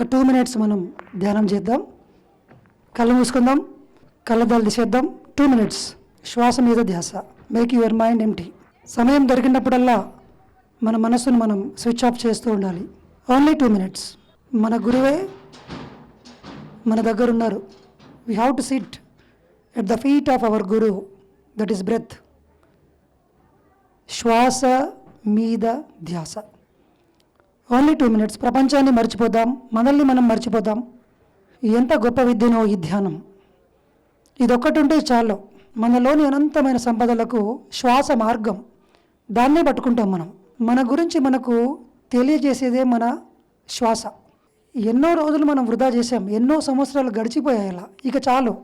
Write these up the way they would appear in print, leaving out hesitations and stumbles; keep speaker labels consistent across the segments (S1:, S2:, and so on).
S1: ఒక 2 minutes మనం ధ్యానం చేద్దాం. కళ్ళు మూసుకుందాం, కళ్ళద్దాలు తీసేద్దాం. 2 minutes శ్వాస మీద ధ్యాస. Make your mind empty. సమయం దొరికినప్పుడల్లా మన మనసును మనం స్విచ్ ఆఫ్ చేస్తూ ఉండాలి. Only 2 minutes. మన గురువే మన దగ్గర ఉన్నారు. We have to sit at the feet of our guru, that is breath. శ్వాస మీద ధ్యాస. Only 2 minutes. ప్రపంచాన్ని మర్చిపోదాం, మనల్ని మనం మర్చిపోదాం. ఎంత గొప్ప విద్యనో ఈ ధ్యానం. ఇదొక్కటి ఉంటే చాలు. మనలోని అనంతమైన సంపదలకు శ్వాస మార్గం. దాన్నే పట్టుకుంటాం మనం. మన గురించి మనకు తెలియజేసేదే మన శ్వాస. ఎన్నో రోజులు మనం వృధా చేసాం, ఎన్నో సంవత్సరాలు గడిచిపోయాయి. ఇలా ఇక చాలు.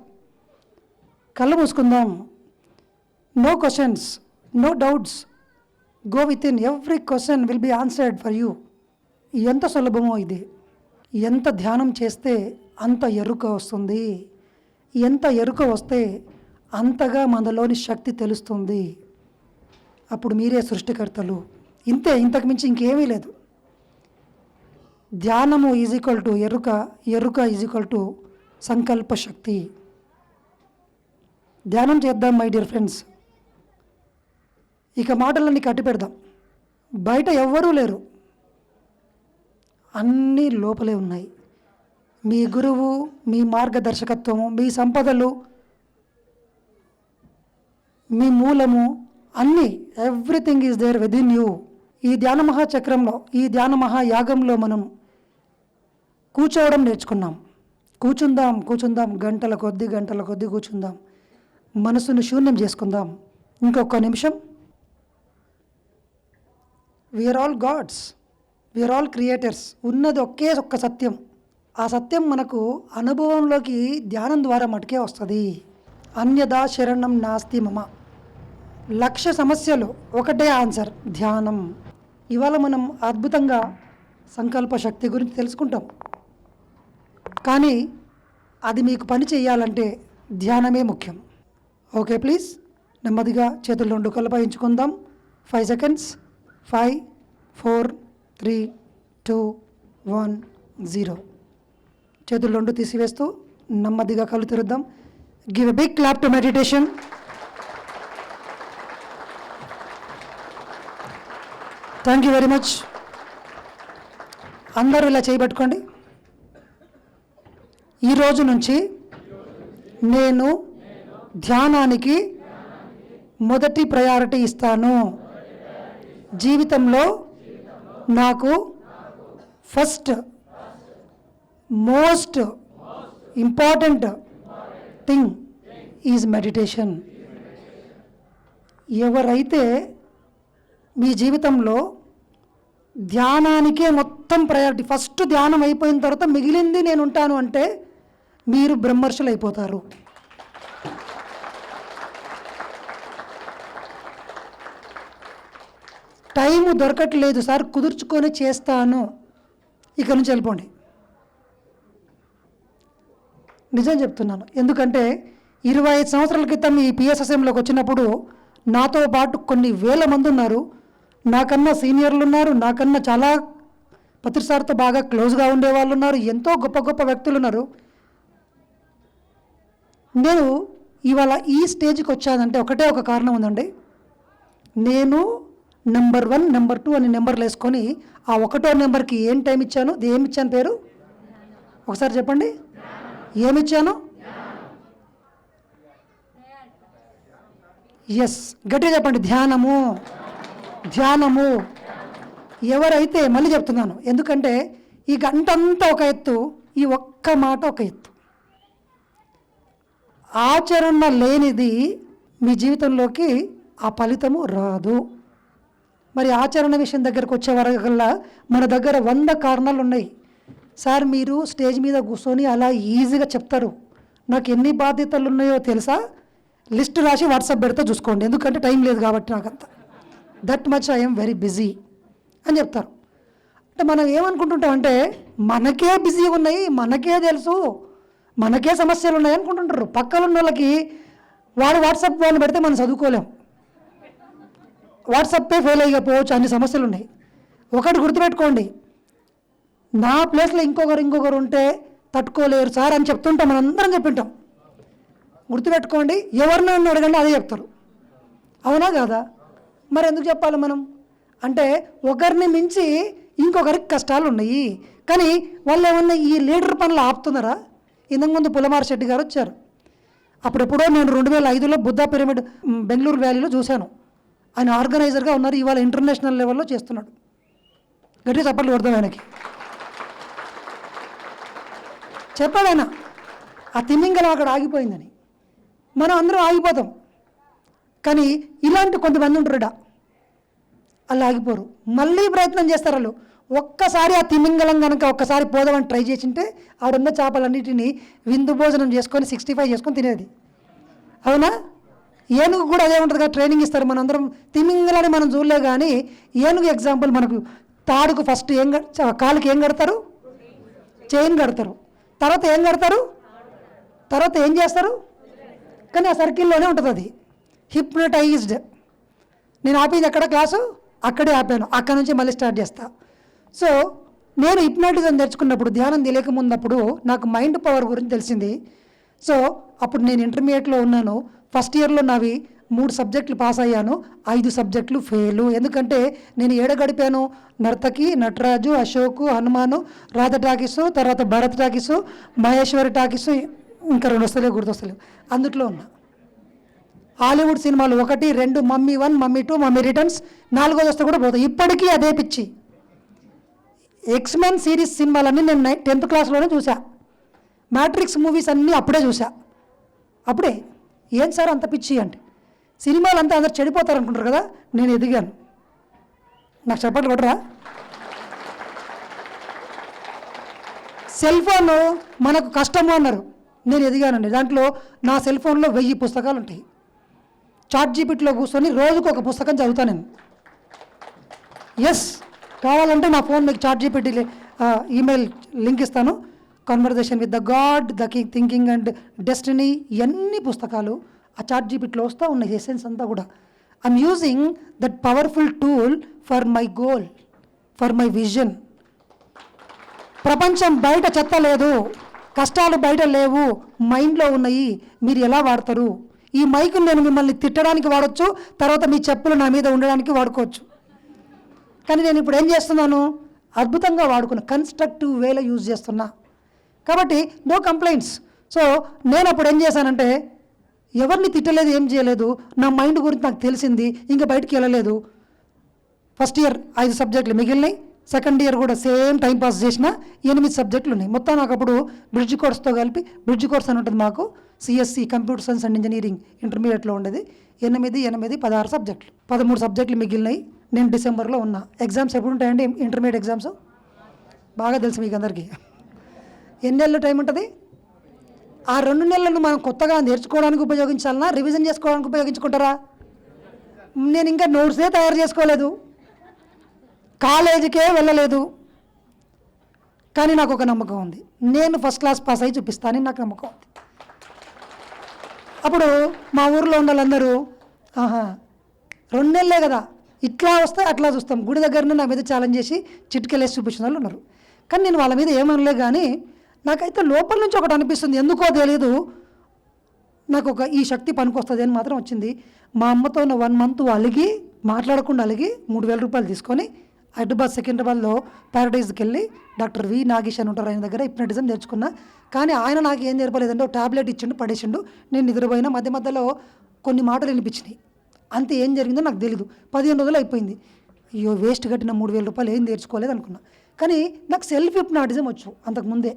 S1: కళ్ళు మూసుకుందాం. No questions, no doubts. Go within. Every question will be answered for you. ఎంత సులభమో ఇది. ఎంత ధ్యానం చేస్తే అంత ఎరుక వస్తుంది. ఎంత ఎరుక వస్తే అంతగా మనలోని శక్తి తెలుస్తుంది. అప్పుడు మీరే సృష్టికర్తలు. ఇంతే, ఇంతకు మించి ఇంకేమీ లేదు. ధ్యానము ఈజ్ ఈక్వల్ టు ఎరుక, ఎరుక ఈజ్ ఈక్వల్ టు సంకల్ప శక్తి. ధ్యానం చేద్దాం మై డియర్ ఫ్రెండ్స్. ఇక మాటలన్నీ కట్టి పెడదాం. బయట ఎవ్వరూ లేరు, అన్నీ లోపలే ఉన్నాయి. మీ గురువు, మీ మార్గదర్శకత్వము, మీ సంపదలు, మీ మూలము, అన్నీ, everything is there within you. ఈ ధ్యాన మహాచక్రంలో, ఈ ధ్యాన మహాయాగంలో మనం కూర్చోవడం నేర్చుకున్నాం. కూర్చుందాం గంటల కొద్దీ కూర్చుందాం. మనసును శూన్యం చేసుకుందాం. ఇంకొక నిమిషం. We are all gods, we are all creators. ఉన్నది ఒక్క సత్యం. ఆ సత్యం మనకు అనుభవంలోకి ధ్యానం ద్వారా మటుకే వస్తుంది. అన్యదా శరణం నాస్తి మమ. లక్ష సమస్యలు, ఒకటే ఆన్సర్, ధ్యానం. ఇవాళ మనం అద్భుతంగా సంకల్ప శక్తి గురించి తెలుసుకుంటాం. కానీ అది మీకు పని చేయాలంటే ధ్యానమే ముఖ్యం. ఓకే, ప్లీజ్ నెమ్మదిగా చేతులు 2 కళ్ళపై ఉంచుకుందాం. 5 seconds. 5, 4, 3, 2, 1, 0. చేతులు 2 తీసివేస్తూ నెమ్మదిగా కళ్ళు తెరుద్దాం. Give a big clap to meditation. Thank you very much. అందరూ ఇలా చేయబట్టుకోండి. ఈరోజు నుంచి నేను ధ్యానానికి మొదటి ప్రయారిటీ ఇస్తాను. జీవితంలో నాకు first most important thing is meditation. ఎవరైతే మీ జీవితంలో ధ్యానానికే మొత్తం ప్రయారిటీ, ఫస్ట్ ధ్యానం అయిపోయిన తర్వాత మిగిలింది నేను ఉంటాను అంటే మీరు బ్రహ్మర్షులు అయిపోతారు. టైము దొరకట్లేదు సార్, కుదుర్చుకొని చేస్తాను, ఇక నుంచి వెళ్ళిపోండి. నిజం చెప్తున్నాను. ఎందుకంటే 25 సంవత్సరాల క్రితం ఈ పిఎస్ఎస్ఎంలోకి వచ్చినప్పుడు నాతో పాటు కొన్ని వేల మంది ఉన్నారు. నాకన్నా సీనియర్లు ఉన్నారు, నాకన్నా చాలా పత్రిసార్తో బాగా క్లోజ్గా ఉండేవాళ్ళు ఉన్నారు, ఎంతో గొప్ప గొప్ప వ్యక్తులు ఉన్నారు. నేను ఇవాళ ఈ స్టేజ్కి వచ్చానంటే ఒకటే ఒక కారణం ఉందండి. నేను నెంబర్ 1, నెంబర్ 2 అని నెంబర్లు వేసుకొని ఆ 1వ నెంబర్కి ఏం టైం ఇచ్చాను, ఏమిచ్చాను పేరు ఒకసారి చెప్పండి. ఏమిచ్చాను? ఎస్, గట్టిగా చెప్పండి. ధ్యానము. ఎవరైతే, మళ్ళీ చెప్తున్నాను ఎందుకంటే ఈ గంటంతా ఒక ఎత్తు, ఈ ఒక్క మాట ఒక ఎత్తు. ఆచరణ లేనిది మీ జీవితంలోకి ఆ ఫలితము రాదు. మరి ఆచరణ విషయం దగ్గరకు వచ్చే వరకల్లా మన దగ్గర 100 కారణాలు ఉన్నాయి. సార్ మీరు స్టేజ్ మీద కూర్చొని అలా ఈజీగా చెప్తారు, నాకు ఎన్ని బాధ్యతలు ఉన్నాయో తెలుసా, లిస్ట్ రాసి వాట్సాప్ పెడితే చూసుకోండి, ఎందుకంటే టైం లేదు కాబట్టి నాకంతా, that much I'm very busy అని చెప్తారు. అంటే మనం ఏమనుకుంటుంటామంటే మనకే బిజీ ఉన్నాయి, మనకే తెలుసు, మనకే సమస్యలు ఉన్నాయి అనుకుంటుంటారు. పక్కన ఉన్న వాళ్ళకి వాడు వాట్సాప్ వాళ్ళు పెడితే మనం చదువుకోలేం, వాట్సాప్పే ఫెయిల్ అయిపోవచ్చు, అన్ని సమస్యలు ఉన్నాయి. ఒకటి గుర్తుపెట్టుకోండి, నా ప్లేస్లో ఇంకొకరు ఉంటే తట్టుకోలేరు సార్ అని చెప్తుంటాం, మనం అందరం చెప్పింటాం. గుర్తుపెట్టుకోండి, ఎవరినైనా అడగండి అదే చెప్తారు. అవునా కాదా? మరి ఎందుకు చెప్పాలి మనం? అంటే ఒకరిని మించి ఇంకొకరికి కష్టాలు ఉన్నాయి, కానీ వాళ్ళు ఏమన్నా ఈ లీడర్ పనులు ఆపుతున్నారా? ఇంతకుముందు పులమార్ శెట్టి గారు వచ్చారు. అప్పుడెప్పుడో నేను 2005లో బుద్ధా పిరమిడ్ బెంగళూరు వ్యాలీలో చూశాను. ఆయన ఆర్గనైజర్గా ఉన్నారు, ఇవాళ ఇంటర్నేషనల్ లెవెల్లో చేస్తున్నాడు. గట్టి చప్పట్లు కొడతాం ఆయనకి. చెప్పాడు ఆయన, ఆ తిమ్మింగలం అక్కడ ఆగిపోయిందని. మనం అందరం ఆగిపోతాం, కానీ ఇలాంటి కొంతమంది ఉంటారుడా, అలా ఆగిపోరు, మళ్ళీ ప్రయత్నం చేస్తారు వాళ్ళు. ఒక్కసారి ఆ తిమింగలం కనుక ఒక్కసారి పోదామని ట్రై చేసింటే ఆడున్న చేపలన్నిటినీ విందు భోజనం చేసుకొని 65 చేసుకొని తినేది. అవునా? ఏనుగు కూడా అదే ఉంటుంది కదా, ట్రైనింగ్ ఇస్తారు. మనందరం తిమింగలాన్ని మనం చూడలే, కానీ ఏనుగు ఎగ్జాంపుల్ మనకు తాడుకు ఫస్ట్ కాలుకి ఏం కడతారు? చైన్ కడతారు. తర్వాత ఏం కడతారు? తర్వాత ఏం చేస్తారు? కానీ ఆ సర్కిల్లోనే ఉంటుంది అది. హిప్నటైజ్డ్. నేను ఆపేది ఎక్కడ క్లాసు? అక్కడే ఆపాను, అక్కడ నుంచి మళ్ళీ స్టార్ట్ చేస్తా. సో నేను హిప్నాటిజం నేర్చుకున్నప్పుడు, ధ్యానం తెలియకముందప్పుడు నాకు మైండ్ పవర్ గురించి తెలిసింది. సో అప్పుడు నేను ఇంటర్మీడియట్లో ఉన్నాను. ఫస్ట్ ఇయర్లో నావి 3 సబ్జెక్టులు పాస్ అయ్యాను, 5 సబ్జెక్టులు ఫెయిలు. ఎందుకంటే నేను గడిపాను, నర్తకి, నటరాజు, అశోకు, హనుమాను, రాధ టాకీసు, తర్వాత భరత్ టాకీసు, మహేశ్వరి టాకీసు, ఇంకా 2 వస్తలేవు, గుర్తొస్తలేవు, అందుట్లో ఉన్నా. హాలీవుడ్ సినిమాలు 1, 2, మమ్మీ 1, మమ్మీ 2, మమ్మీ రిటర్న్స్, 4వ వస్తే కూడా పోతాయి. ఇప్పటికీ అదే పిచ్చి. ఎక్స్మెన్ సిరీస్ సినిమాలన్నీ నేను 10th క్లాస్లోనే చూసా. మ్యాట్రిక్స్ మూవీస్ అన్నీ అప్పుడే చూసా. అప్పుడే ఏం సార్ అంత పిచ్చి అంటే, సినిమాలు అంతా అందరు చెడిపోతారు అనుకుంటారు కదా, నేను ఎదిగాను. నాకు చెప్పట్లు కొట్టరా? సెల్ ఫోన్ మనకు కష్టము అన్నారు, నేను ఎదిగానండి. దాంట్లో నా సెల్ ఫోన్లో 1000 పుస్తకాలు ఉంటాయి. చాట్ జీపీటీలో కూర్చొని రోజుకు ఒక పుస్తకం చదువుతాను నేను. ఎస్, కావాలంటే నా ఫోన్ మీకు చాట్ జీపీటీ ఈమెయిల్ లింక్ ఇస్తాను. Conversation with the God, the thinking and destiny, ఇవన్నీ పుస్తకాలు ఆ చాట్ జీపీటీలో వస్తూ ఉన్నాయి. ఎసెన్స్ అంతా కూడా I'm using that powerful tool for my goal, for my vision. ప్రపంచం బయట చెత్త లేదు, కష్టాలు బయట లేవు, మైండ్లో ఉన్నాయి. మీరు ఎలా వాడతారు? ఈ మైకుని నేను మిమ్మల్ని తిట్టడానికి వాడచ్చు, తర్వాత మీ చెప్పులు నా మీద ఉండడానికి వాడుకోవచ్చు. కానీ నేను ఇప్పుడు ఏం చేస్తున్నాను? అద్భుతంగా వాడుకున్నా, కన్స్ట్రక్టివ్ వేలో యూజ్ చేస్తున్నా. కాబట్టి నో కంప్లైంట్స్. సో నేను అప్పుడు ఏం చేశానంటే, ఎవరిని తిట్టలేదు, ఏం చేయలేదు, నా మైండ్ గురించి నాకు తెలిసింది, ఇంకా బయటికి వెళ్ళలేదు. ఫస్ట్ ఇయర్ 5 సబ్జెక్టులు మిగిలినాయి, సెకండ్ ఇయర్ కూడా సేమ్ టైం పాస్ చేసిన 8 సబ్జెక్టులు ఉన్నాయి. మొత్తం నాకు అప్పుడు బ్రిడ్జ్ కోర్స్తో కలిపి, బ్రిడ్జ్ కోర్స్ అని ఉంటుంది మాకు, CSC computer science and engineering ఇంటర్మీడియట్లో ఉండేది. 8, 16 సబ్జెక్టులు, 13 సబ్జెక్టులు మిగిలినాయి. నేను డిసెంబర్లో ఉన్నా. ఎగ్జామ్స్ ఎప్పుడు ఉంటాయండి? ఇంటర్మీడియట్ ఎగ్జామ్స్ బాగా తెలుసు మీకు అందరికీ. ఎన్ని నెలలు టైం ఉంటుంది? ఆ 2 నెలలను మనం కొత్తగా నేర్చుకోవడానికి ఉపయోగించాలన్నా, రివిజన్ చేసుకోవడానికి ఉపయోగించుకుంటారా? నేను ఇంకా నోట్సే తయారు చేసుకోలేదు, కాలేజీకే వెళ్ళలేదు, కానీ నాకు ఒక నమ్మకం ఉంది, నేను ఫస్ట్ క్లాస్ పాస్ అయ్యి చూపిస్తానని నాకు నమ్మకం ఉంది. అప్పుడు మా ఊరిలో ఉన్న వాళ్ళందరూ, 2 నెలలే కదా, ఇట్లా వస్తే అట్లా చూస్తాం, గుడి దగ్గరనే నా మీద ఛాలెంజ్ చేసి చిటికెళ్ళేసి చూపించిన వాళ్ళు ఉన్నారు. కానీ నేను వాళ్ళ మీద ఏమనలే, కానీ నాకైతే లోపల నుంచి ఒకటి అనిపిస్తుంది, ఎందుకో తెలియదు, నాకు ఈ శక్తి పనికొస్తుంది అని మాత్రం వచ్చింది. మా అమ్మతో 1 మంత్ అలిగి, మాట్లాడకుండా అలిగి 3000 రూపాయలు తీసుకొని హైదరాబాద్ సికింద్రాబాద్లో ప్యారడైజ్కి వెళ్ళి డాక్టర్ వి నాగేష్ అని ఉంటారు, ఆయన దగ్గర హిప్నటిజం నేర్చుకున్నా. కానీ ఆయన నాకు ఏం నేర్పలేదంటే, ఒక టాబ్లెట్ ఇచ్చిండు, పడేసిండు. నేను నిద్రపోయినా, మధ్య మధ్యలో కొన్ని మాటలు వినిపించినాయి. అంతే, ఏం జరిగిందో నాకు తెలీదు. 15 రోజులు అయిపోయింది. అయ్యో వేస్ట్ కట్టిన 3000 రూపాయలు ఏం నేర్చుకోలేదు అనుకున్నా. కానీ నాకు సెల్ఫ్ హిప్నాటిజం వచ్చు అంతకుముందే.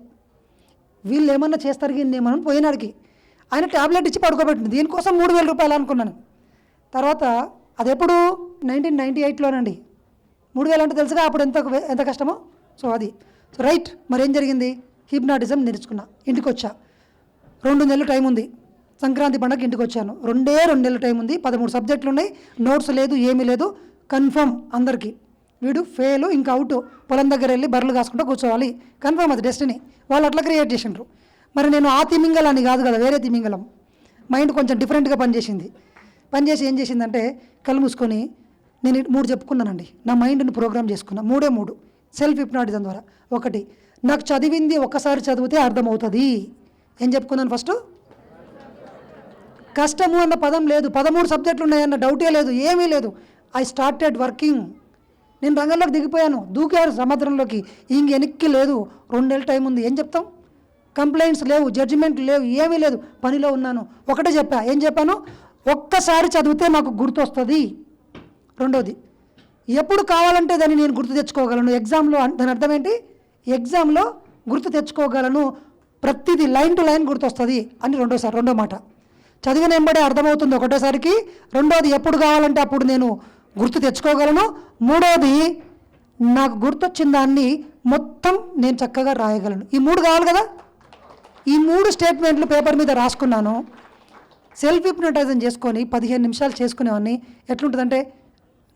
S1: వీళ్ళు ఏమన్నా చేస్తారు కానీ ఏమన్నా పోయినాడికి ఆయన ట్యాబ్లెట్ ఇచ్చి పడుకోబెట్టింది, దీనికోసం 3000 రూపాయలు అనుకున్నాను. తర్వాత అది ఎప్పుడు 1998లోనండి. 3000 అంటే తెలుసుగా అప్పుడు ఎంత కష్టమో. సో అది రైట్. మరి ఏం జరిగింది? హిప్నాటిజం నేర్చుకున్నా, ఇంటికి వచ్చా. 2 నెలలు టైం ఉంది, సంక్రాంతి పండుగ ఇంటికి వచ్చాను. 2 నెలలు టైం ఉంది, 13 సబ్జెక్టులు ఉన్నాయి, నోట్స్ లేదు, ఏమీ లేదు. కన్ఫర్మ్ అందరికీ, వీడు ఫెయిల్, ఇంకా అవుట్, పొలం దగ్గర వెళ్ళి బర్రెలు కాసుకుంటూ కూర్చోవాలి, కన్ఫర్మ్, అది డెస్టినీ. వాళ్ళు అట్లా క్రియేట్ చేసిండ్రు. మరి నేను ఆ తిమింగలాన్ని కాదు కదా, వేరే తిమింగలం. మైండ్ కొంచెం డిఫరెంట్గా పనిచేసింది. పనిచేసి ఏం చేసిందంటే, కళ్ళు మూసుకొని నేను 3 చెప్పుకున్నానండి, నా మైండ్ని ప్రోగ్రామ్ చేసుకున్నా. 3 సెల్ఫ్ హిప్నాటిజం ద్వారా. ఒకటి, నాకు చదివింది ఒక్కసారి చదివితే అర్థమవుతుంది. ఏం చెప్పుకున్నాను ఫస్ట్? కష్టము అన్న పదం లేదు, 13 సబ్జెక్టులు ఉన్నాయన్న డౌటే లేదు, ఏమీ లేదు. I started working. నేను రంగంలోకి దిగిపోయాను, దూకారు సముద్రంలోకి. వెనక్కి లేదు. 2 నెలల టైం ఉంది. ఏం చెప్తాం? కంప్లైంట్స్ లేవు, జడ్జిమెంట్ లేవు, ఏమీ లేదు, పనిలో ఉన్నాను. ఒకటే చెప్పా. ఏం చెప్పాను? ఒక్కసారి చదివితే నాకు గుర్తొస్తుంది. రెండోది, ఎప్పుడు కావాలంటే దాన్ని నేను గుర్తు తెచ్చుకోగలను. ఎగ్జామ్లో దాని అర్థం ఏంటి? ఎగ్జామ్లో గుర్తు తెచ్చుకోగలను, ప్రతిదీ లైన్ టు లైన్ గుర్తొస్తుంది అని రెండో మాట. చదివిన వెంబడే అర్థమవుతుంది ఒకటోసారికి. రెండోది, ఎప్పుడు కావాలంటే అప్పుడు నేను గుర్తు తెచ్చుకోగలను. మూడోది, నాకు గుర్తొచ్చిన దాన్ని మొత్తం నేను చక్కగా రాయగలను. ఈ 3 కావాలి కదా. ఈ 3 స్టేట్మెంట్లు పేపర్ మీద రాసుకున్నాను. సెల్ఫ్ హిప్నటైజం చేసుకొని 15 నిమిషాలు చేసుకునేవాడిని. ఎట్లుంటుందంటే,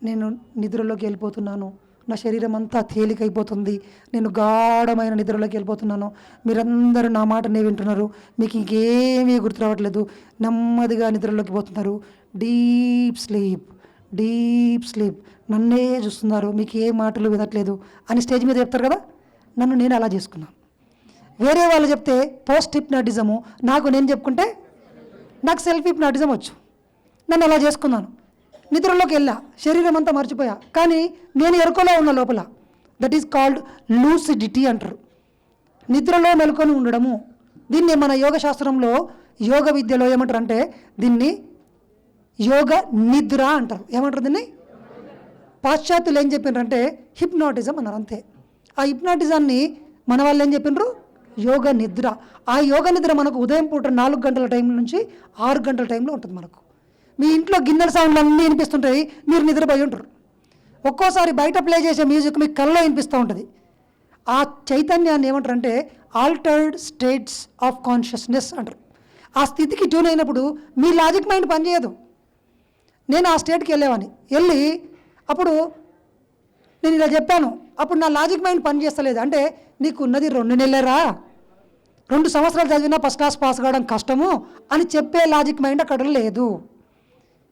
S1: నేను నిద్రలోకి వెళ్ళిపోతున్నాను, నా శరీరం అంతా తేలికైపోతుంది, నేను గాఢమైన నిద్రలోకి వెళ్ళిపోతున్నాను, మీరందరూ నా మాటనే వింటున్నారు, మీకు ఇంకేమీ గుర్తు రావట్లేదు, నెమ్మదిగా నిద్రలోకి పోతున్నారు, డీప్ స్లీప్, నన్నే చూస్తున్నారు, మీకు ఏ మాటలు వినట్లేదు అని స్టేజ్ మీద చెప్తారు కదా. నన్ను నేను అలా చేసుకున్నాను. వేరే వాళ్ళు చెప్తే పోస్ట్ హిప్నాటిజము, నేను చెప్పుకుంటే నాకు సెల్ఫ్ హిప్నాటిజం వచ్చు. నన్ను అలా చేసుకున్నాను. నిద్రలోకి వెళ్ళా, శరీరం అంతా మర్చిపోయా, కానీ నేను ఎరుకలో ఉన్న లోపల. దట్ ఈస్ కాల్డ్ లూసిడిటీ అంటారు, నిద్రలో మెలుకొని ఉండడము. దీన్ని మన యోగ శాస్త్రంలో, యోగ విద్యలో ఏమంటారు అంటే, దీన్ని యోగ నిద్ర అంటారు. ఏమంటారు దీన్ని? పాశ్చాత్యులు ఏం చెప్పినారంటే హిప్నాటిజం అన్నారు, అంతే. ఆ హిప్నాటిజాన్ని మన వాళ్ళు ఏం చెప్పినారు? యోగ నిద్ర. ఆ యోగ నిద్ర మనకు ఉదయం పూట 4 గంటల టైం నుంచి 6 గంటల టైంలో ఉంటుంది మనకు. మీ ఇంట్లో గిన్నెల సౌండ్లు అన్నీ వినిపిస్తుంటాయి, మీరు నిద్రపోయి ఉంటారు. ఒక్కోసారి బయట ప్లే చేసే మ్యూజిక్ మీకు కళ్ళలో వినిపిస్తూ ఉంటుంది. ఆ చైతన్యాన్ని ఏమంటారంటే ఆల్టర్డ్ స్టేట్స్ ఆఫ్ కాన్షియస్నెస్ అంటారు. ఆ స్థితికి ట్యూన్ అయినప్పుడు మీ లాజిక్ మైండ్ పనిచేయదు. నేను ఆ స్టేట్కి వెళ్ళి అప్పుడు నేను ఇలా చెప్పాను, అప్పుడు నా లాజిక్ మైండ్ పనిచేస్తలేదు. అంటే నీకు ఉన్నది 2 నెలలేరా, 2 సంవత్సరాలు చదివినా ఫస్ట్ క్లాస్ పాస్ కావడం కష్టము అని చెప్పే లాజిక్ మైండ్ అక్కడ లేదు.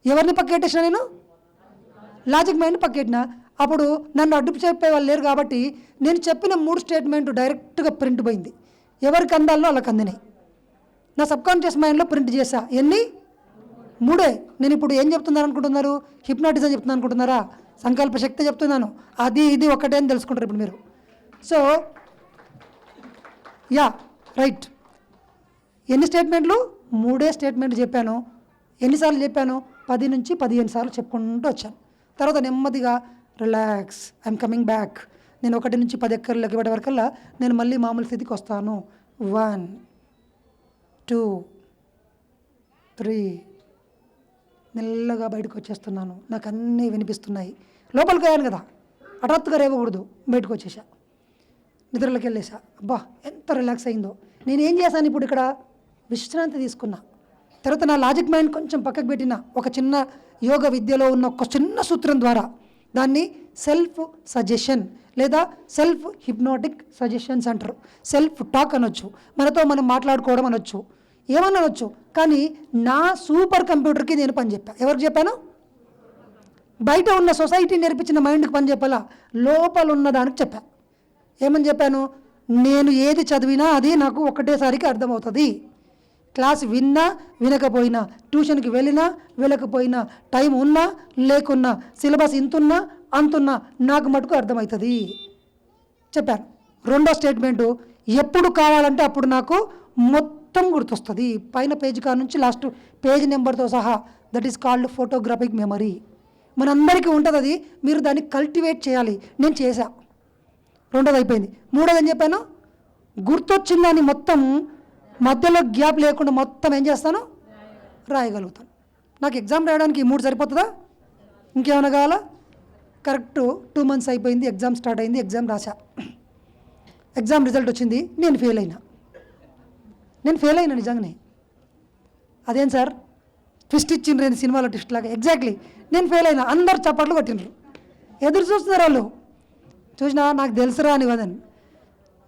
S1: ఎవరిని పక్కెట్టేసిన? నేను లాజిక్ మైండ్ పక్కెట్టిన. అప్పుడు నన్ను అడ్డు చెప్పే వాళ్ళు లేరు కాబట్టి నేను చెప్పిన 3 స్టేట్మెంట్ డైరెక్ట్గా ప్రింట్ పోయింది. ఎవరికి అందాలో వాళ్ళకి అందినాయి. నా సబ్కాన్షియస్ మైండ్లో ప్రింట్ చేశా. ఎన్ని? 3. నేను ఇప్పుడు ఏం చెప్తున్నాను అనుకుంటున్నారు? హిప్నాటిజం చెప్తున్నాను అనుకుంటున్నారా? సంకల్ప శక్తి చెప్తున్నాను. అది ఇది ఒకటే అని తెలుసుకుంటారు ఇప్పుడు మీరు. So right. ఎన్ని స్టేట్మెంట్లు? 3 స్టేట్మెంట్లు చెప్పాను. ఎన్నిసార్లు చెప్పాను? 10 నుంచి 15 సార్లు చెప్పుకుంటూ వచ్చాను. తర్వాత నెమ్మదిగా రిలాక్స్, ఐఎమ్ కమింగ్ బ్యాక్. నేను 1 నుంచి 10 ఎక్కర్లకి ఇవ్వడం వరకల్లా నేను మళ్ళీ మామూలు స్థితికి వస్తాను. 1 2 3 మెల్లగా బయటకు వచ్చేస్తున్నాను. నాకు అన్నీ వినిపిస్తున్నాయి. లోపలికి అయ్యాను కదా, హఠాత్తుగా రేవకూడదు, బయటకు వచ్చేసా, నిద్రలోకి వెళ్ళేసా. అబ్బా ఎంత రిలాక్స్ అయిందో. నేనేం చేశాను ఇప్పుడు? ఇక్కడ విశ్రాంతి తీసుకున్నా. తర్వాత నా లాజిక్ మైండ్ కొంచెం పక్కకు పెట్టిన ఒక చిన్న యోగ విద్యలో ఉన్న ఒక చిన్న సూత్రం ద్వారా, దాన్ని సెల్ఫ్ సజెషన్ లేదా సెల్ఫ్ హిప్నోటిక్ సజెషన్స్ అంటారు. సెల్ఫ్ టాక్ అనొచ్చు, మనతో మనం మాట్లాడుకోవడం అనొచ్చు, ఏమన్నా అనొచ్చు. కానీ నా సూపర్ కంప్యూటర్కి నేను పని చెప్పాను. ఎవరికి చెప్పాను? బయట ఉన్న సొసైటీ నేర్పించిన మైండ్కి పని చెప్పాలా, లోపల ఉన్న దానికి చెప్పా. ఏమని చెప్పాను? నేను ఏది చదివినా అది నాకు ఒకటేసారికి అర్థమవుతుంది. క్లాస్ విన్నా వినకపోయినా, ట్యూషన్కి వెళ్ళినా వెళ్ళకపోయినా, టైం ఉన్నా లేకున్నా, సిలబస్ ఇంతున్నా అంతున్నా నాకు మటుకు అర్థమవుతుంది చెప్పాను. 2వ స్టేట్మెంటు, ఎప్పుడు కావాలంటే అప్పుడు నాకు మొత్తం గుర్తొస్తుంది. పైన పేజీ కాడ నుంచి లాస్ట్ పేజ్ నెంబర్తో సహా. That is called photographic memory. మనందరికీ ఉంటుంది అది, మీరు దాన్ని కల్టివేట్ చేయాలి. నేను చేశా. 2వది అయిపోయింది. 3వది ఏం చెప్పాను? గుర్తొచ్చిందని మొత్తం మధ్యలో గ్యాప్ లేకుండా మొత్తం ఏం చేస్తాను? రాయగలుగుతాను. నాకు ఎగ్జామ్ రాయడానికి ఈ 3 సరిపోతుందా? ఇంకేమైనా కావాలా? కరెక్ట్ 2 months అయిపోయింది, ఎగ్జామ్ స్టార్ట్ అయింది, ఎగ్జామ్ రాసా. ఎగ్జామ్ రిజల్ట్ వచ్చింది, నేను ఫెయిల్ అయినా నిజంగానే. అదేం సార్ ట్విస్ట్ ఇచ్చిండ్రు నేను సినిమాలో ట్విస్ట్ లాగా? ఎగ్జాక్ట్లీ నేను ఫెయిల్ అయినా. అందరు చప్పట్లు కొట్టిండ్రు, ఎదురు చూస్తున్నారు వాళ్ళు. చూసినా నాకు తెలుసురా అని కదని.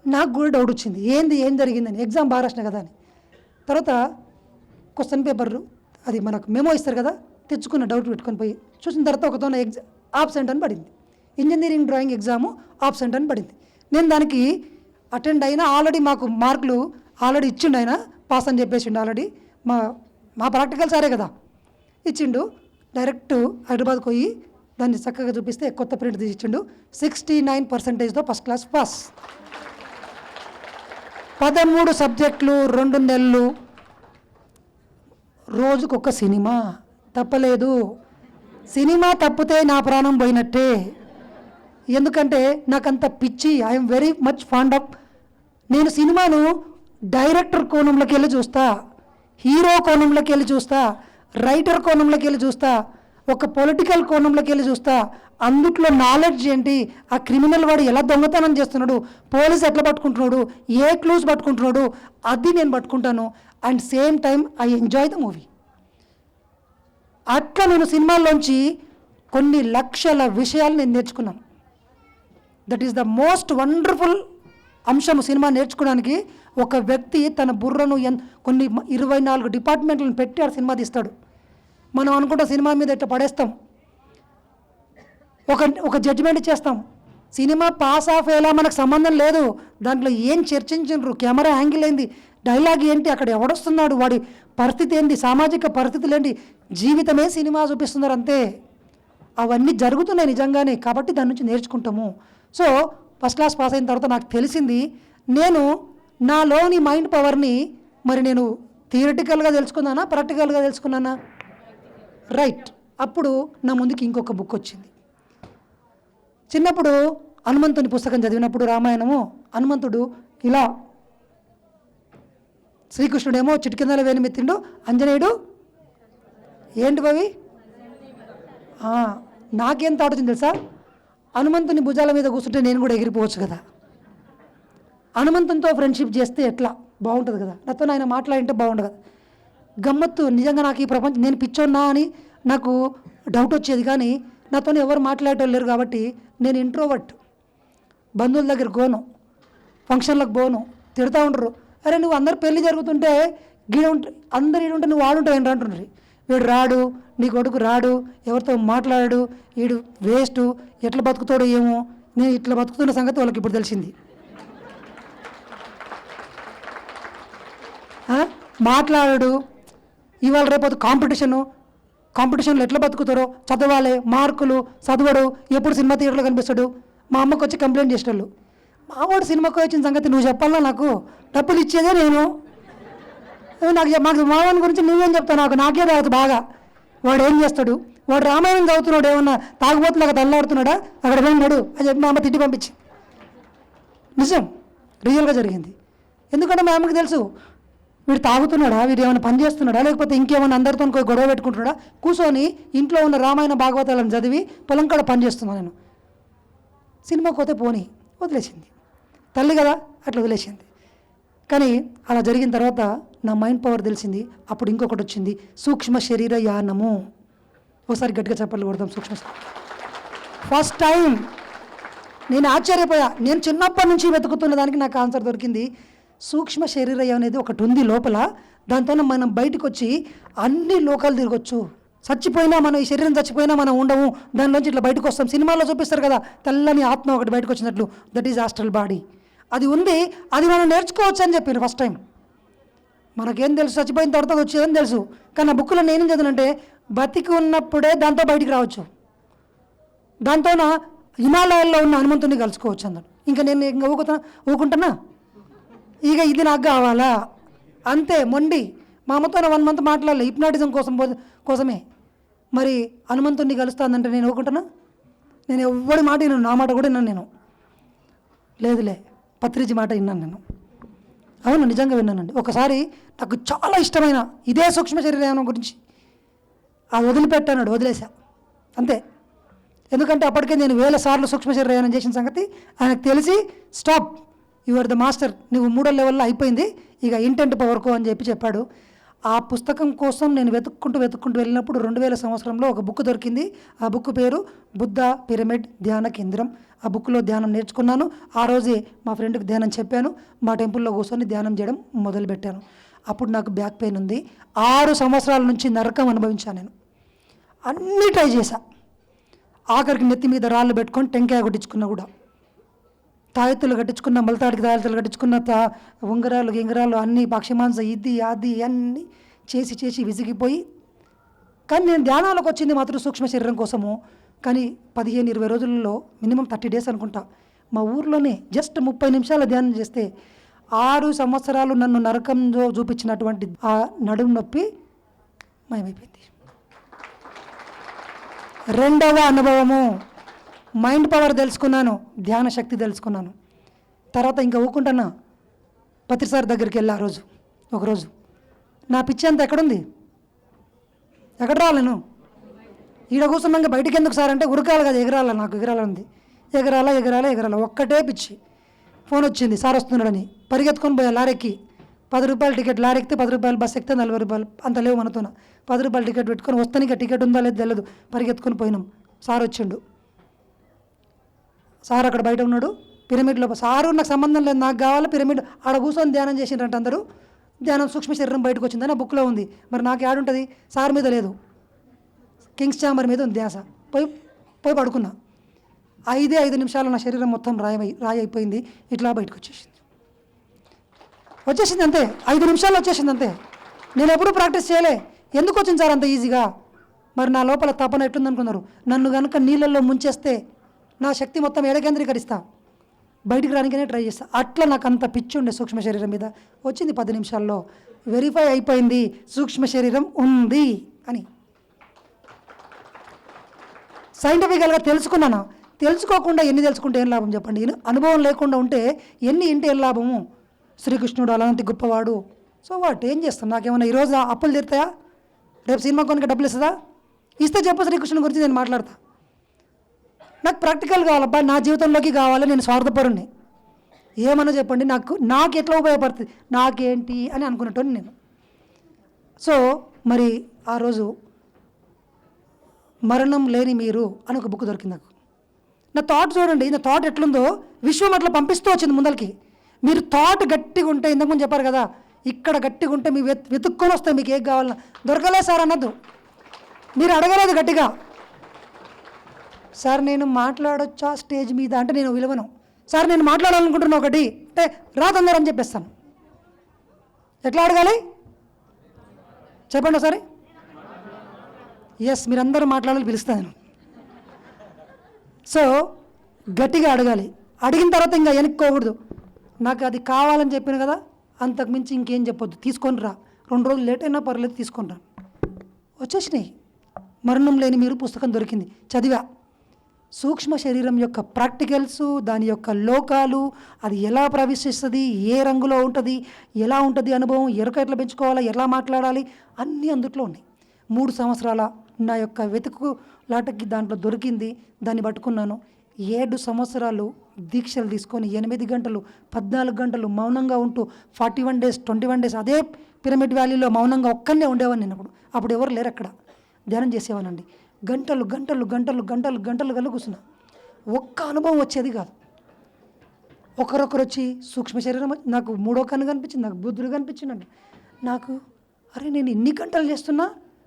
S1: నాకు కూడా డౌట్ వచ్చింది, ఏం జరిగిందని. ఎగ్జామ్ బాగా రాసిన కదా అని. తర్వాత క్వశ్చన్ పేపర్ మనకు మెమో ఇస్తారు కదా, తెచ్చుకున్న డౌట్ పెట్టుకొని పోయి చూసిన తర్వాత ఒకతో ఆబ్సెంట్ అని పడింది. ఇంజనీరింగ్ డ్రాయింగ్ ఎగ్జాము ఆబ్సెంట్ అని పడింది. నేను దానికి అటెండ్ అయినా, ఆల్రెడీ మాకు మార్కులు ఆల్రెడీ ఇచ్చిండు, ఆయన పాస్ అని చెప్పేసిండు ఆల్రెడీ. మా ప్రాక్టికల్ సారే కదా ఇచ్చిండు. డైరెక్ట్ హైదరాబాద్కి పోయి దాన్ని చక్కగా చూపిస్తే కొత్త ప్రింట్ తీసి ఇచ్చిండు. 69%తో ఫస్ట్ క్లాస్ పాస్. 13 సబ్జెక్టులు, 2 నెలలు, రోజుకొక సినిమా. తప్పలేదు. సినిమా తప్పితే నా ప్రాణం పోయినట్టే. ఎందుకంటే నాకంత పిచ్చి. I'm very much fond of. నేను సినిమాను డైరెక్టర్ కోణంలోకి వెళ్ళి చూస్తా, హీరో కోణంలోకి వెళ్ళి చూస్తా, రైటర్ కోణంలోకి వెళ్ళి చూస్తా, ఒక పొలిటికల్ కోణంలోకి వెళ్ళి చూస్తా. అందుట్లో నాలెడ్జ్ ఏంటి, ఆ క్రిమినల్ వాడు ఎలా దొంగతనం చేస్తున్నాడు, పోలీస్ ఎట్లా పట్టుకుంటున్నాడు, ఏ క్లూస్ పట్టుకుంటున్నాడు, అది నేను పట్టుకుంటాను. And same time I enjoy the movie. అట్లా నేను సినిమాల్లోంచి కొన్ని లక్షల విషయాలు నేను నేర్చుకున్నాను. That is the most wonderful అంశము సినిమా నేర్చుకోవడానికి. ఒక వ్యక్తి తన బుర్రను కొన్ని 24 డిపార్ట్మెంట్లను పెట్టి ఆ సినిమా తీస్తాడు. మనం అనుకుంటే సినిమా మీద ఇట్లా పడేస్తాం, ఒక జడ్జిమెంట్ చేస్తాం. సినిమా పాస్ ఆఫ్ ఎలా మనకు సంబంధం లేదు. దాంట్లో ఏం చర్చించారు, కెమెరా యాంగిల్ ఏంది, డైలాగ్ ఏంటి, అక్కడ ఎవడొస్తున్నాడు, వాడి పరిస్థితి ఏంటి, సామాజిక పరిస్థితులు ఏంటి, జీవితమే సినిమా చూపిస్తున్నారు అంతే. అవన్నీ జరుగుతున్నాయి నిజంగానే. కాబట్టి దాని నుంచి నేర్చుకుంటాము. సో ఫస్ట్ క్లాస్ పాస్ అయిన తర్వాత నాకు తెలిసింది, నేను నాలోని మైండ్ పవర్ని మరి నేను థియరిటికల్గా తెలుసుకున్నానా, ప్రాక్టికల్గా తెలుసుకున్నానా? రైట్. అప్పుడు నా ముందుకి ఇంకొక బుక్ వచ్చింది. చిన్నప్పుడు హనుమంతుని పుస్తకం చదివినప్పుడు రామాయణము, హనుమంతుడు ఇలా, శ్రీకృష్ణుడేమో చిటికిందల వేలిమెత్తిండు, ఆంజనేయుడు ఏంటి అవి నాకేం థాట్ వచ్చింది తెలుసా? హనుమంతుని భుజాల మీద కూర్చుంటే నేను కూడా ఎగిరిపోవచ్చు కదా, హనుమంతునితో ఫ్రెండ్షిప్ చేస్తే ఎట్లా బాగుంటుంది కదా, నాతో ఆయన మాట్లాడింటే బాగుంటుంది కదా. గమ్మత్తు. నిజంగా నాకు ఈ ప్రపంచం, నేను పిచ్చోన్నా అని నాకు డౌట్ వచ్చేది, కానీ నాతో ఎవరు మాట్లాడటం లేరు కాబట్టి నేను ఇంట్రోవర్ట్. బంధువుల దగ్గర పోను, ఫంక్షన్లకు పోను, తిడతా ఉండరు. అరే నువ్వు అందరు పెళ్ళి జరుగుతుంటే అందరు ఈడుంటే నువ్వు ఆడుంటావు ఏంటి అంటున్నారు. వీడు రాడు, నీ కొడుకు రాడు, ఎవరితో మాట్లాడాడు, వీడు వేస్ట్, ఎట్లా బతుకుతాడో ఏమో. నేను ఇట్లా బతుకుతున్న సంగతి వాళ్ళకి ఇప్పుడు తెలిసింది. మాట్లాడాడు, ఇవాళ రేపు కాంపిటీషన్లో ఎట్లా బతుకుతారో, చదవాలి, మార్కులు, చదవడు, ఎప్పుడు సినిమా థియేటర్లో కనిపిస్తాడు. మా అమ్మకు వచ్చి కంప్లైంట్ చేసేవాళ్ళు, మావాడు సినిమాకి వచ్చిన సంగతి నువ్వు చెప్పాలా, నాకు డబ్బులు ఇచ్చేదే నేను, మాకు మావాని గురించి నువ్వేం చెప్తావు, నాకే రాదు బాగా. వాడు ఏం చేస్తాడు, వాడు రామాయణం చదువుతున్నాడు, ఏమన్నా తాగుబోతులాగా తల్లాడుతున్నాడా, అక్కడ పోయినాడు అని చెప్పి మా అమ్మ తిట్టి పంపించి. నిజం, రియల్గా జరిగింది. ఎందుకంటే మా అమ్మకి తెలుసు, వీడు తాగుతున్నాడా, వీడు ఏమైనా పని చేస్తున్నాడా, లేకపోతే ఇంకేమైనా అందరితో గొడవ పెట్టుకుంటున్నాడా, కూర్చొని ఇంట్లో ఉన్న రామాయణ భాగవతాలను చదివి పొలం కాడ పని చేస్తున్నాను నేను. సినిమాకి పోతే పోనీ వదిలేసింది, తల్లి కదా అట్లా వదిలేసింది. కానీ అలా జరిగిన తర్వాత నా మైండ్ పవర్ తెలిసింది. అప్పుడు ఇంకొకటి వచ్చింది, సూక్ష్మ శరీర యానము. ఒకసారి గట్టిగా చెప్పాలి కొడదాం. ఫస్ట్ టైం నేను ఆశ్చర్యపోయా. నేను చిన్నప్పటి నుంచి వెతుకుతున్న దానికి నాకు ఆన్సర్ దొరికింది. సూక్ష్మ శరీరయం అనేది ఒకటి ఉంది లోపల, దాంతో మనం బయటకు వచ్చి అన్ని లోకాలు తిరగొచ్చు. చచ్చిపోయినా మనం, ఈ శరీరం చచ్చిపోయినా మనం ఉండము, దానిలోంచి ఇట్లా బయటకు వస్తాం. సినిమాలో చూపిస్తారు కదా, తెల్లని ఆత్మ ఒకటి బయటకు వచ్చినట్లు, దట్ ఈజ్ ఆస్ట్రల్ బాడీ. అది ఉంది, అది మనం నేర్చుకోవచ్చు అని చెప్పారు ఫస్ట్ టైం. మనకేం తెలుసు, చచ్చిపోయిన తర్వాత వచ్చేదని తెలుసు. కానీ ఆ బుక్లో నేనేం చదివినంటే, బతికి ఉన్నప్పుడే దాంతో బయటికి రావచ్చు, దాంతో హిమాలయాల్లో ఉన్న హనుమంతుని కలుసుకోవచ్చు అన్నాడు. ఇంకా నేను ఇంకా ఊకుంటున్నా, ఇక ఇది నాకు కావాలా అంతే. మొండి. మా అమ్మతో 1 month మాట్లాడలే, హిప్నాటిజం కోసమే. మరి హనుమంతుడిని కలుస్తానంటే నేను ఊకుంటున్నా? నేను ఎవరి మాట విన్నాను, నా మాట కూడా విన్నాను నేను. లేదులే, పత్రిజీ మాట విన్నాను నేను. అవును, నిజంగా విన్నానండి. ఒకసారి నాకు చాలా ఇష్టమైన ఇదే సూక్ష్మ శరీరం గురించి అది వదిలిపెట్టాడు, వదిలేసా అంతే. ఎందుకంటే అప్పటికే నేను 1000 సార్లు సూక్ష్మ శరీరం చేసిన సంగతి ఆయనకు తెలిసి, stop, you are the master, నువ్వు 3వ లెవెల్లో అయిపోయింది, ఇక ఇంటెంట్ పవర్కో అని చెప్పాడు. ఆ పుస్తకం కోసం నేను వెతుక్కుంటూ వెళ్ళినప్పుడు 2000 సంవత్సరంలో ఒక బుక్ దొరికింది. ఆ బుక్ పేరు బుద్ధ పిరమిడ్ ధ్యాన కేంద్రం. ఆ బుక్లో ధ్యానం నేర్చుకున్నాను. ఆ రోజే మా ఫ్రెండ్కి ధ్యానం చెప్పాను. మా టెంపుల్లో కూర్చొని ధ్యానం చేయడం మొదలుపెట్టాను. అప్పుడు నాకు బ్యాక్ పెయిన్ ఉంది. 6 సంవత్సరాల నుంచి నరకం అనుభవించాను నేను. అన్నీ ట్రై చేశా. ఆఖరికి నెత్తి మీద రాళ్ళు పెట్టుకొని టెంకాయ కొట్టించుకున్నా కూడా, తాయెత్తులు కట్టించుకున్న, మలతాడికి తాయెత్తులు కట్టించుకున్న, ఉంగరాలు గింగరాలు అన్నీ, పక్షిమాంస ఇది అది అన్నీ చేసి విసిగిపోయి, కానీ నేను ధ్యానాలకు వచ్చింది మాత్రం సూక్ష్మ శరీరం కోసము. కానీ 15-20 రోజులలో మినిమం 30 డేస్ అనుకుంటా, మా ఊర్లోనే జస్ట్ 30 నిమిషాల ధ్యానం చేస్తే 6 సంవత్సరాలు నన్ను నరకంలో చూపించినటువంటి ఆ నడుము నొప్పి మాయమైపోయింది. రెండవ అనుభవము, మైండ్ పవర్ తెలుసుకున్నాను, ధ్యాన శక్తి తెలుసుకున్నాను. తర్వాత ఇంకా ఊకుంటున్నా. పత్రిసారి దగ్గరికి వెళ్ళి ఒకరోజు నా పిచ్చి అంతా ఎక్కడుంది, ఎక్కడ రాలేను, ఈడ కూర్చున్నాక బయటికి ఎందుకు సార్ అంటే ఉరకాలి కదా, ఎగరాల, నాకు ఎగరాలంది, ఎగరాల ఒక్కటే పిచ్చి. ఫోన్ వచ్చింది, సార్ వస్తున్నాడని పరిగెత్తుకొని పోయా లారెక్కి. 10 రూపాయల టికెట్, లారీ ఎక్కితే 10 రూపాయలు, బస్ ఎక్కితే 40 రూపాయలు, అంత లేవు మనతోన. 10 రూపాయల టికెట్ పెట్టుకొని వస్తానికి టికెట్ ఉందా లేదు తెలియదు, పరిగెత్తుకొని పోయినాం. సార్ వచ్చిండు, సార్ అక్కడ బయట ఉన్నాడు పిరమిడ్లో. సారు నాకు సంబంధం లేదు, నాకు కావాలి పిరమిడ్. ఆడ కూర్చొని ధ్యానం చేసిండ్రంట అందరూ. ధ్యానం సూక్ష్మ శరీరం బయటకు వచ్చిందని ఆ బుక్లో ఉంది. మరి నాకు యాడుంటుంది, సార్ మీద లేదు, కింగ్స్ ఛాంబర్ మీద ఉంది ధ్యాస. పోయి పడుకున్నా. 5 నిమిషాలు నా శరీరం మొత్తం రాయి అయిపోయింది, ఇట్లా బయటకు వచ్చేసింది అంతే. 5 నిమిషాలు వచ్చేసింది అంతే. నేను ఎప్పుడూ ప్రాక్టీస్ చేయలే, ఎందుకు వచ్చింది సార్ అంత ఈజీగా? మరి నా లోపల తపన ఎట్లుందనుకున్నారు? నన్ను కనుక నీళ్ళల్లో ముంచేస్తే నా శక్తి మొత్తం ఏడకేంద్రీకరిస్తా, బయటికి రానికనే ట్రై చేస్తా. అట్లా నాకు అంత పిచ్చి ఉండే సూక్ష్మ శరీరం మీద. వచ్చింది 10 నిమిషాల్లో, వెరిఫై అయిపోయింది సూక్ష్మ శరీరం ఉంది అని. సైంటిఫికల్గా తెలుసుకున్నాను. తెలుసుకోకుండా ఎన్ని తెలుసుకుంటే ఏం లాభం చెప్పండి? అనుభవం లేకుండా ఉంటే ఎన్ని ఇంటే ఏం లాభము? శ్రీకృష్ణుడు అలాంటి గొప్పవాడు. సో వాట్ ఏం చేస్తాను? నాకేమన్నా ఈరోజు అప్పులు తీరుతాయా? రేపు సినిమా కొనికి డబ్బులు ఇస్తుందా? ఇస్తే చెప్పు, శ్రీకృష్ణుని గురించి నేను మాట్లాడతా. నాకు ప్రాక్టికల్ కావాలబ్బా, నా జీవితంలోకి కావాలి. నేను స్వార్థపరుణ్ణి. ఏమన్నా చెప్పండి, నాకు ఎట్లా ఉపయోగపడుతుంది, నాకేంటి అని అనుకునేటోని నేను. సో మరి ఆ రోజు మరణం లేని మీరు అని ఒక బుక్ దొరికింది నాకు. నా థాట్ చూడండి, నా థాట్ ఎట్లుందో విశ్వం అట్లా పంపిస్తూ వచ్చింది ముందరికి. మీరు థాట్ గట్టిగా ఉంటే, ఇంతకుముందు చెప్పారు కదా, ఇక్కడ గట్టిగా ఉంటే మీ వెతుక్కొని వస్తాయి మీకు ఏం కావాలన్నా. దొరకలే సార్ అన్నద్దు, మీరు అడగలేదు గట్టిగా. సార్ నేను మాట్లాడొచ్చా స్టేజ్ మీద అంటే నేను విలువను. సార్ నేను మాట్లాడాలనుకుంటున్నా ఒకటి అంటే రాదందరూ అని చెప్పేస్తాను. ఎట్లా అడగాలి చెప్పండి ఒకసారి. ఎస్, మీరందరూ మాట్లాడాలి, పిలుస్తాను నేను. సో గట్టిగా అడగాలి. అడిగిన తర్వాత ఇంకా వెనక్కోకూడదు. నాకు అది కావాలని చెప్పాను కదా, అంతకుమించి ఇంకేం చెప్పొద్దు. తీసుకొని రా, 2 రోజులు లేట్ అయినా పర్లేదు, తీసుకొని రా. వచ్చేసినాయి. మరణం లేని మీరు పుస్తకం దొరికింది, చదివా. సూక్ష్మ శరీరం యొక్క ప్రాక్టికల్స్, దాని యొక్క లోకాలు, అది ఎలా ప్రవేశిస్తుంది, ఏ రంగులో ఉంటుంది, ఎలా ఉంటుంది అనుభవం, ఎరుక ఎట్లా పెంచుకోవాలా, ఎలా మాట్లాడాలి, అన్నీ అందుట్లో ఉన్నాయి. 3 సంవత్సరాల నా యొక్క వెతుకులాటకి దాంట్లో దొరికింది. దాన్ని పట్టుకున్నాను. 7 సంవత్సరాలు దీక్షలు తీసుకొని 8 గంటలు 14 గంటలు మౌనంగా ఉంటూ 41 డేస్ 21 డేస్ అదే పిరమిడ్ వ్యాలీలో మౌనంగా ఒక్కనే ఉండేవాడిని నేను. అప్పుడు ఎవరు లేరు అక్కడ. ధ్యానం చేసేవానండి. గంటలు గంటలు గంటలు గంటలు గంటలు గల్లు కూర్చున్నా. ఒక్క అనుభవం వచ్చేది కాదు. ఒకరొకరు వచ్చి సూక్ష్మ శరీరం నాకు 3వ కన్ను కనిపించింది, నాకు బుద్ధుడు కనిపించిందండి. నాకు అరే నేను ఇన్ని గంటలు చేస్తున్నా.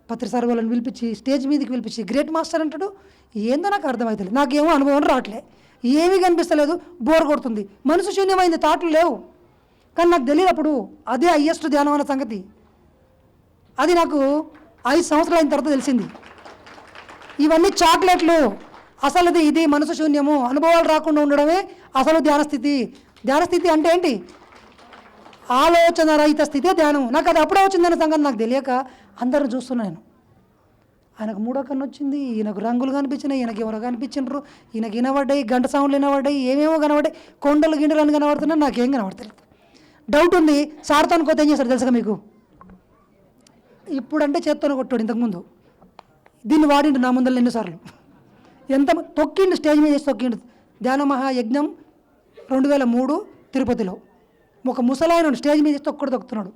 S1: పత్రిసారి వాళ్ళని పిలిపించి స్టేజ్ మీదకి పిలిపించి గ్రేట్ మాస్టర్ అంటాడు. ఏందో నాకు అర్థమవుతలేదు. నాకేమో అనుభవం రావట్లే, ఏమీ కనిపిస్తలేదు, బోర్ కొడుతుంది, మనసు శూన్యమైంది, తాట్లు లేవు. కానీ నాకు తెలియదు అప్పుడు అదే హయ్యెస్ట్ ధ్యానం అన్న సంగతి. అది నాకు 5 సంవత్సరాలు అయిన తర్వాత తెలిసింది. ఇవన్నీ చాక్లెట్లు, అసలు ఇది మనసు శూన్యము, అనుభవాలు రాకుండా ఉండడమే అసలు ధ్యానస్థితి. ధ్యానస్థితి అంటే ఏంటి? ఆలోచన రహిత స్థితే ధ్యానం. నాకు అది అప్పుడే వచ్చిందన్న సంగతి నాకు తెలియక అందరూ చూస్తున్నాను. ఆయనకు 3వ కన్ను వచ్చింది, ఈయనకు రంగులు కనిపించినాయి, ఈయనకి ఎవరో కనిపించినారు, ఈయనకి వినబడ్డాయి, గంట సౌండ్లు వినబడ్డాయి, ఏమేమో కనబడ్డాయి, కొండలు గిండలు అని కనబడుతున్నాయి, నాకేం కనబడతలేదు. డౌట్ ఉంది. సార్తో అనుకోతే ఏం చేస్తారు తెలుసుగా మీకు? ఇప్పుడంటే చేత్తోనే కొట్టాడు, ఇంతకుముందు దీన్ని వాడిండు నా ముందర ఎన్నిసార్లు. ఎంత తొక్కిండు, స్టేజ్ మీద చేసి తొక్కిండు. ధ్యాన మహాయజ్ఞం 2003 తిరుపతిలో ఒక ముసలాయన స్టేజ్ మీద తొక్కుతున్నాడు.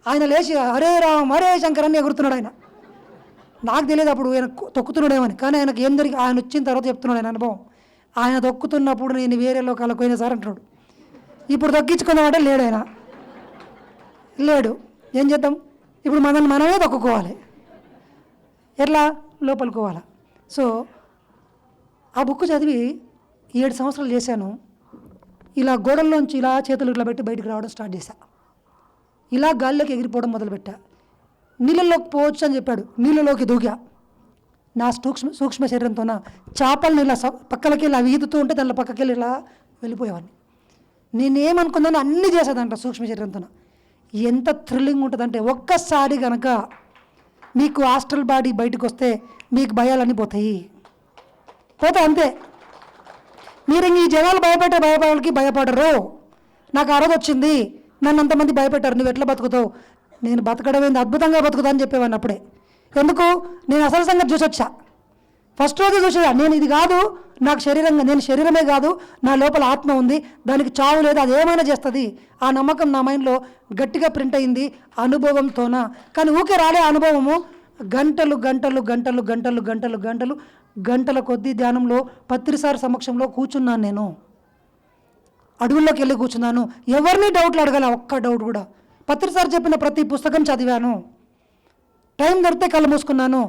S1: ఆయన లేచి హరే రామ్ హరే శంకర్ అని ఎగురుతున్నాడు. ఆయన నాకు తెలియదు అప్పుడు ఆయన తొక్కుతున్నాడేమని, కానీ ఆయనకు ఏం జరిగి ఆయన వచ్చిన తర్వాత చెప్తున్నాడు ఆయన అనుభవం. ఆయన తొక్కుతున్నప్పుడు నేను వేరే లోకాలకు పోయినా సార్ అంటున్నాడు. ఇప్పుడు తొక్కించుకుందామంటే లేడు, ఆయన లేడు. ఏం చేద్దాం ఇప్పుడు? మనమే తొక్కుకోవాలి. ఎట్లా? లోపలికోవాలా. సో ఆ బుక్ చదివి 7 సంవత్సరాలు చేశాను. ఇలా గోడల్లోంచి ఇలా చేతులు ఇట్లా పెట్టి బయటికి రావడం స్టార్ట్ చేశా. ఇలా గాల్లోకి ఎగిరిపోవడం మొదలుపెట్టా. నీళ్ళలోకి పోవచ్చు అని చెప్పాడు, నీళ్ళలోకి దూకా. నా సూక్ష్మ శరీరంతోన చేపలను ఇలా పక్కలకి వెళ్ళి అవి ఈదుతూ ఉంటే దానిలో పక్కకి వెళ్ళి ఇలా వెళ్ళిపోయేవాడిని. నేనేమనుకున్నాను అన్నీ చేసేదంట సూక్ష్మ శరీరంతో. ఎంత థ్రిల్లింగ్ ఉంటుందంటే, ఒక్కసారి కనుక మీకు హాస్టల్ బాడీ బయటకు వస్తే మీకు భయాలన్నీ పోతాయి అంతే. మీరు ఈ జనాలు భయపడడానికి భయపడరు. నాకు ఆ రోజు వచ్చింది, నన్ను అంతమంది భయపెట్టారు, నువ్వు ఎట్లా బతుకుతావు? నేను బతకడం ఏంది, అద్భుతంగా బతుకుతా అని చెప్పేవాడిని అప్పుడే. ఎందుకు? నేను అసలు సంగతి చూసొచ్చా. ఫస్ట్ రోజు చూసేదా, నేను ఇది కాదు, నాకు నేను శరీరమే కాదు, నా లోపల ఆత్మ ఉంది, దానికి చావు లేదు, అది ఏమైనా చేస్తుంది. ఆ నమ్మకం నా మైండ్లో గట్టిగా ప్రింట్ అయింది అనుభవంతోన. కానీ ఊకే రాలే అనుభవము. గంటల కొద్దీ ధ్యానంలో పత్రిసారి సమక్షంలో కూర్చున్నాను. నేను అడవుల్లోకి వెళ్ళి కూర్చున్నాను. ఎవరిని డౌట్లు అడగాల, ఒక్క డౌట్ కూడా. పత్రిసారి చెప్పిన ప్రతి పుస్తకం చదివాను. టైం దొరికితే కళ్ళు మూసుకున్నాను.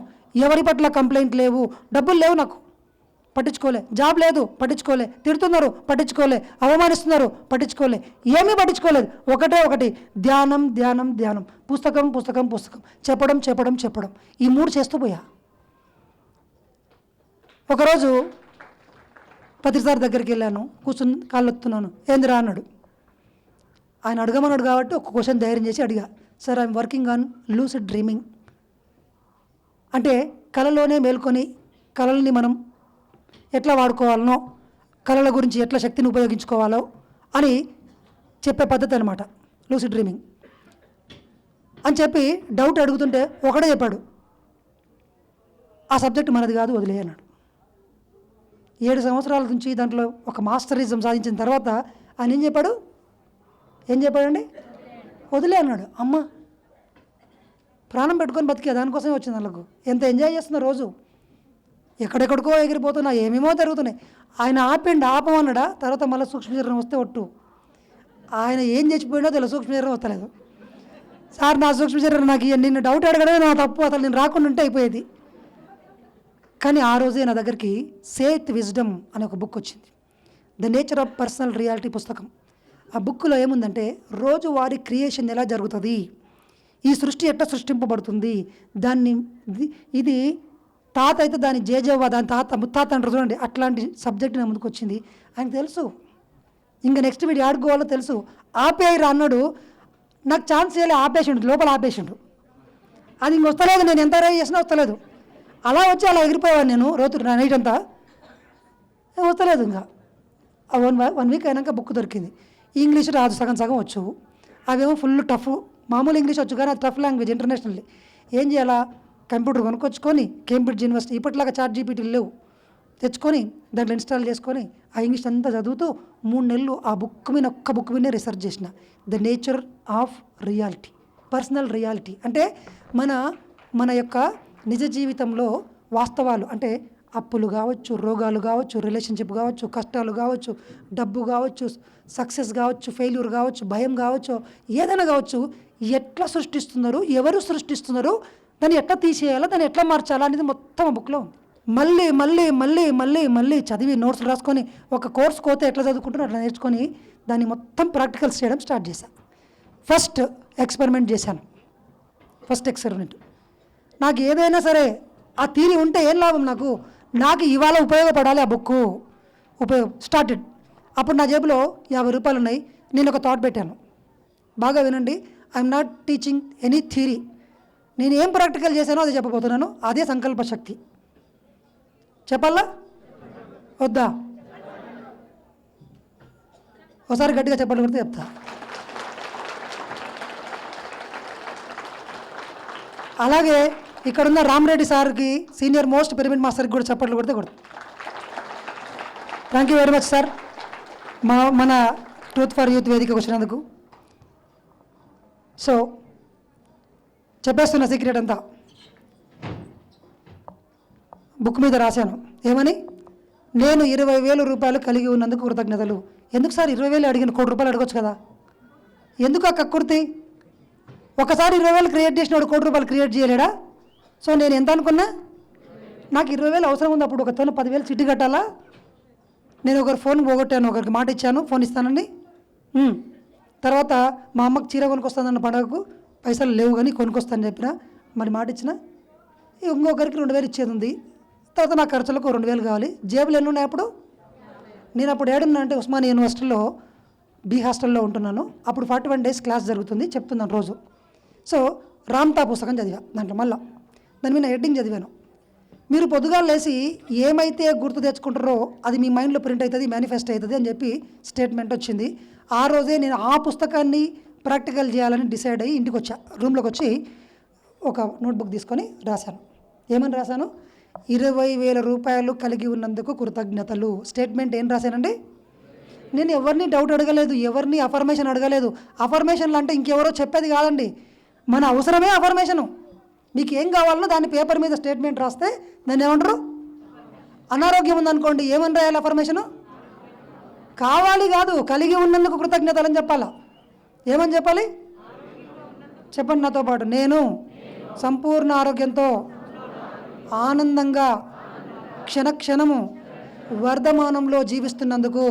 S1: ఎవరి పట్ల కంప్లైంట్ లేవు, డబ్బులు లేవు నాకు, పట్టించుకోలే. జాబ్ లేదు, పట్టించుకోలే. తిడుతున్నారు, పట్టించుకోలే. అవమానిస్తున్నారు, పట్టించుకోలే. ఏమీ పట్టించుకోలేదు. ఒకటి ధ్యానం, పుస్తకం, చెప్పడం. ఈ 3 చేస్తూ పోయా. ఒకరోజు పత్రిసారి దగ్గరికి వెళ్ళాను, కూర్చుని కాళ్ళు ఎత్తున్నాను. ఏందిరా అన్నాడు. ఆయన అడగమన్నాడు కాబట్టి ఒక క్వశ్చన్ ధైర్యం చేసి అడిగా. Sir, I'm working on lucid dreaming. అంటే కళలోనే మేల్కొని కళల్ని మనం ఎట్లా వాడుకోవాలనో, కళల గురించి ఎట్లా శక్తిని ఉపయోగించుకోవాలో అని చెప్పే పద్ధతి అనమాట లూసిడ్ డ్రీమింగ్ అని చెప్పి డౌట్ అడుగుతుంటే ఒకడే చెప్పాడు, ఆ సబ్జెక్ట్ మనది కాదు, వదిలే అన్నాడు. 7 సంవత్సరాల నుంచి దాంట్లో ఒక మాస్టరిజం సాధించిన తర్వాత ఆయన ఏం చెప్పాడండి? వదిలే అన్నాడు. అమ్మ, ప్రాణం పెట్టుకొని బతికే దానికోసమే వచ్చింది వాళ్ళకు. ఎంత ఎంజాయ్ చేస్తున్నా రోజు, ఎక్కడెక్కడికో ఎగిరిపోతున్నా, ఏమేమో జరుగుతున్నాయి. ఆయన ఆపమన్నాడా? తర్వాత మళ్ళీ సూక్ష్మశరీరం వస్తే ఒట్టు. ఆయన ఏం చచ్చిపోయినో తెలియదు, సూక్ష్మశరీరం వస్తలేదు. సార్, నా సూక్ష్మశరీరం నాకు నిన్ను డౌట్ అడగడమే నా తప్పు, అసలు నేను రాకుండా ఉంటే అయిపోయేది. కానీ ఆ రోజే నా దగ్గరికి సేత్ విజ్డమ్ అనే ఒక బుక్ వచ్చింది, the nature of personal reality పుస్తకం. ఆ బుక్లో ఏముందంటే, రోజువారీ క్రియేషన్ ఎలా జరుగుతుంది, ఈ సృష్టి ఎట్లా సృష్టింపబడుతుంది, దాన్ని ఇది తాత అయితే దాని జేజవ్వ, దాని ముత్తాత అంటారు చూడండి, అట్లాంటి సబ్జెక్ట్ నా ముందుకు వచ్చింది. ఆయనకు తెలుసు ఇంకా నెక్స్ట్ వీడు ఆడుకోవాలో తెలుసు. ఆపేయరా అన్నాడు. నాకు ఛాన్స్ చేయాలి, ఆపేసిండు, లోపల ఆపేసిండు. అది ఇంక వస్తలేదు, నేను ఎంత ట్రై చేసినా వస్తలేదు. అలా వచ్చి అలా ఎగిరిపోయేవాడు నేను రోజు నైట్ అంతా, వస్తలేదు. ఇంకా 1 వీక్ అయినాక బుక్ దొరికింది. ఇంగ్లీష్ రాదు, సగం వచ్చు. అవేమో ఫుల్ టఫ్. మామూలు ఇంగ్లీష్ వచ్చు కానీ అది టఫ్ లాంగ్వేజ్, ఇంటర్నేషనల్. ఏం చేయాలా? కంప్యూటర్ కొనుక్కొచ్చుకొని, కేంబ్రిడ్జ్ యూనివర్సిటీ ఇప్పటిలాగా ChatGPT లేవు, తెచ్చుకొని దాంట్లో ఇన్స్టాల్ చేసుకొని ఆ ఇంగ్లీష్ అంతా చదువుతూ 3 నెలలు ఆ ఒక్క బుక్ మీద రీసెర్చ్ చేసిన. The nature of reality, personal reality. అంటే మన యొక్క నిజ జీవితంలో వాస్తవాలు, అంటే అప్పులు కావచ్చు, రోగాలు కావచ్చు, రిలేషన్షిప్ కావచ్చు, కష్టాలు కావచ్చు, డబ్బు కావచ్చు, సక్సెస్ కావచ్చు, ఫెయిల్యూర్ కావచ్చు, భయం కావచ్చు, ఏదైనా కావచ్చు, ఎట్లా సృష్టిస్తున్నారు, ఎవరు సృష్టిస్తున్నారు, దాన్ని ఎట్లా తీసేయాలా, దాన్ని ఎట్లా మార్చాలా అనేది మొత్తం ఆ బుక్లో ఉంది. మళ్ళీ చదివి నోట్స్లు రాసుకొని, ఒక కోర్స్ కోతే ఎట్లా చదువుకుంటారో అట్లా నేర్చుకొని దాన్ని మొత్తం ప్రాక్టికల్స్ చేయడం స్టార్ట్ చేశాను. ఫస్ట్ ఎక్స్పెరిమెంట్ చేశాను. నాకు ఏదైనా సరే ఆ థియరీ ఉంటే ఏం లాభం, నాకు ఇవాళ ఉపయోగపడాలి ఆ బుక్. స్టార్టెడ్. అప్పుడు నా జేబులో 50 రూపాయలు ఉన్నాయి. నేను ఒక థాట్ పెట్టాను, బాగా వినండి. I'm not teaching any theory. నేను ఏం ప్రాక్టికల్ చేశానో అది చెప్పబోతున్నాను. అదే సంకల్ప శక్తి. చెప్పాలా వద్దా? ఒకసారి గట్టిగా చెప్పాలి కొడితే చెప్తా. అలాగే ఇక్కడున్న రామరెడ్డి సార్కి, సీనియర్ మోస్ట్ పిరమిడ్ మాస్టర్కి కూడా చప్పట్లు కొడితే కొడుతుంది. Thank you very much sir, మన ట్రూత్ ఫర్ యూత్ వేదికకు వచ్చినందుకు. సో చెప్పేస్తున్న సీక్రెట్ అంతా బుక్ మీద రాశాను. ఏమని? నేను 20,000 రూపాయలు కలిగి ఉన్నందుకు కృతజ్ఞతలు. ఎందుకు సార్ 20,000 అడిగిన? 1 కోటి రూపాయలు అడగొచ్చు కదా, ఎందుకు ఆ కక్కుర్తి? ఒకసారి 20,000 క్రియేట్ చేసినాడు, 1 కోటి రూపాయలు క్రియేట్ చేయలేడా? సో నేను ఎంత అనుకున్నా? నాకు 20,000 అవసరం ఉంది. అప్పుడు ఒకతను 10,000 చిట్టి కట్టాలా? నేను ఒకరి ఫోన్ పోగొట్టాను, ఒకరికి మాట ఇచ్చాను, ఫోన్ ఇస్తానండి. తర్వాత మా అమ్మకి చీర కొనుక్కొస్తానన్న పండగకు పైసలు లేవు కానీ కొనుక్కొస్తానని చెప్పిన, మరి మాట ఇచ్చిన. ఇంకొకరికి 2,000 ఇచ్చేది ఉంది. తర్వాత నా ఖర్చులకు 2,000 కావాలి. జేబులు ఎన్ని ఉన్నాయి అప్పుడు? నేను అప్పుడు ఏడున్నా అంటే ఉస్మానియా యూనివర్సిటీలో బి హాస్టల్లో ఉంటున్నాను. అప్పుడు 41 days క్లాస్ జరుగుతుంది, చెప్తున్నాను రోజు. సో రామ్తా పుస్తకం చదివా. దాంట్లో మళ్ళీ దాని మీద హెడ్డింగ్ చదివాను. మీరు పొద్దుగా లేచి ఏమైతే గుర్తు తెచ్చుకుంటారో అది మీ మైండ్లో ప్రింట్ అవుతుంది, మేనిఫెస్ట్ అవుతుంది అని చెప్పి స్టేట్మెంట్ వచ్చింది. ఆ రోజే నేను ఆ పుస్తకాన్ని ప్రాక్టికల్ చేయాలని డిసైడ్ అయ్యి ఇంటికి వచ్చా. రూమ్లోకి వచ్చి ఒక నోట్బుక్ తీసుకొని రాశాను. ఏమని రాశాను? 20,000 రూపాయలు కలిగి ఉన్నందుకు కృతజ్ఞతలు. స్టేట్మెంట్ ఏం రాశానండి? నేను ఎవరిని డౌట్ అడగలేదు, ఎవరిని అఫర్మేషన్ అడగలేదు. అఫర్మేషన్లు అంటే ఇంకెవరో చెప్పేది కాదండి, మన అవసరమే అఫర్మేషను. మీకు ఏం కావాలనో దాన్ని పేపర్ మీద స్టేట్మెంట్ రాస్తే దాన్ని ఏమంటారు? అనారోగ్యం ఉందనుకోండి, ఏమని రాయాలి అఫర్మేషను? కావాలి కాదు, కలిగి ఉన్నందుకు కృతజ్ఞతలు అని చెప్పాలా? ఏమని చెప్పాలి? చెప్పండి నాతో పాటు. నేను సంపూర్ణ ఆరోగ్యంతో ఆనందంగా క్షణక్షణము వర్ధమానంలో జీవిస్తున్నందుకు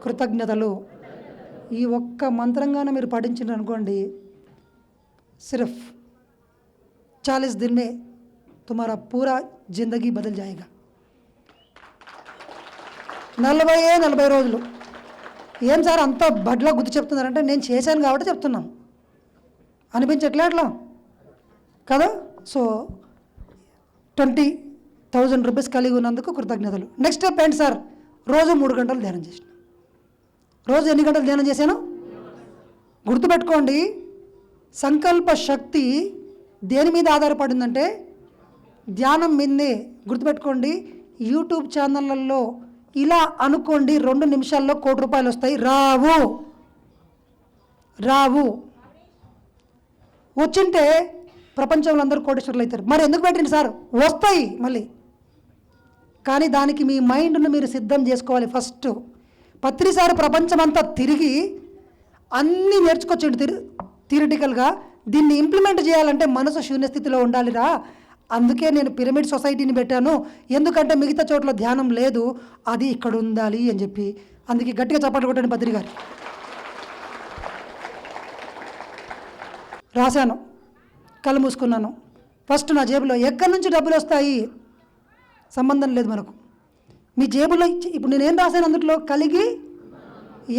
S1: కృతజ్ఞతలు. ఈ ఒక్క మంత్రంగానే మీరు పఠించారు అనుకోండి, సిర్ఫ్ 40 दिन में तुम्हारा पूरा జిందగీ బదల్ జాయేగా. 40 రోజులు. ఏం సార్ అంత బడ్లా గుర్తు చెప్తున్నారంటే నేను చేశాను కాబట్టి చెప్తున్నాను. అనిపించట్లే అట్లా కదా? సో 20,000 రూపీస్ కలిగి ఉన్నందుకు కృతజ్ఞతలు. నెక్స్ట్ స్టెప్ ఏంటి సార్? రోజు 3 గంటలు ధ్యానం చేసిన. రోజు ఎన్ని గంటలు ధ్యానం చేశాను? గుర్తుపెట్టుకోండి, సంకల్ప శక్తి దేని మీద ఆధారపడిందంటే ధ్యానం మీదే. గుర్తుపెట్టుకోండి, యూట్యూబ్ ఛానళ్ళల్లో ఇలా అనుకోండి 2 నిమిషాల్లో ₹1,00,00,000 వస్తాయి. రావు. వచ్చింటే ప్రపంచంలో అందరూ కోటీశ్వరులు అవుతారు. మరి ఎందుకు పెట్టండి సార్? వస్తాయి మళ్ళీ. కానీ దానికి మీ మైండ్ను మీరు సిద్ధం చేసుకోవాలి. ఫస్ట్ ప్రతిసారి ప్రపంచం అంతా తిరిగి అన్నీ నేర్చుకొచ్చిండు థియరిటికల్గా. దీన్ని ఇంప్లిమెంట్ చేయాలంటే మనసు శూన్యస్థితిలో ఉండాలిరా. అందుకే నేను పిరమిడ్ సొసైటీని పెట్టాను. ఎందుకంటే మిగతా చోట్ల ధ్యానం లేదు, అది ఇక్కడ ఉండాలి అని చెప్పి. అందుకే గట్టిగా చప్పట్లు కొట్టండి బద్రి గారు. రాశాను, కళ్ళు మూసుకున్నాను. ఫస్ట్ నా జేబులో ఎక్కడి నుంచి డబ్బులు వస్తాయి సంబంధం లేదు మనకు. మీ జేబులో ఇప్పుడు నేనేం రాశాను? అందులో కలిగి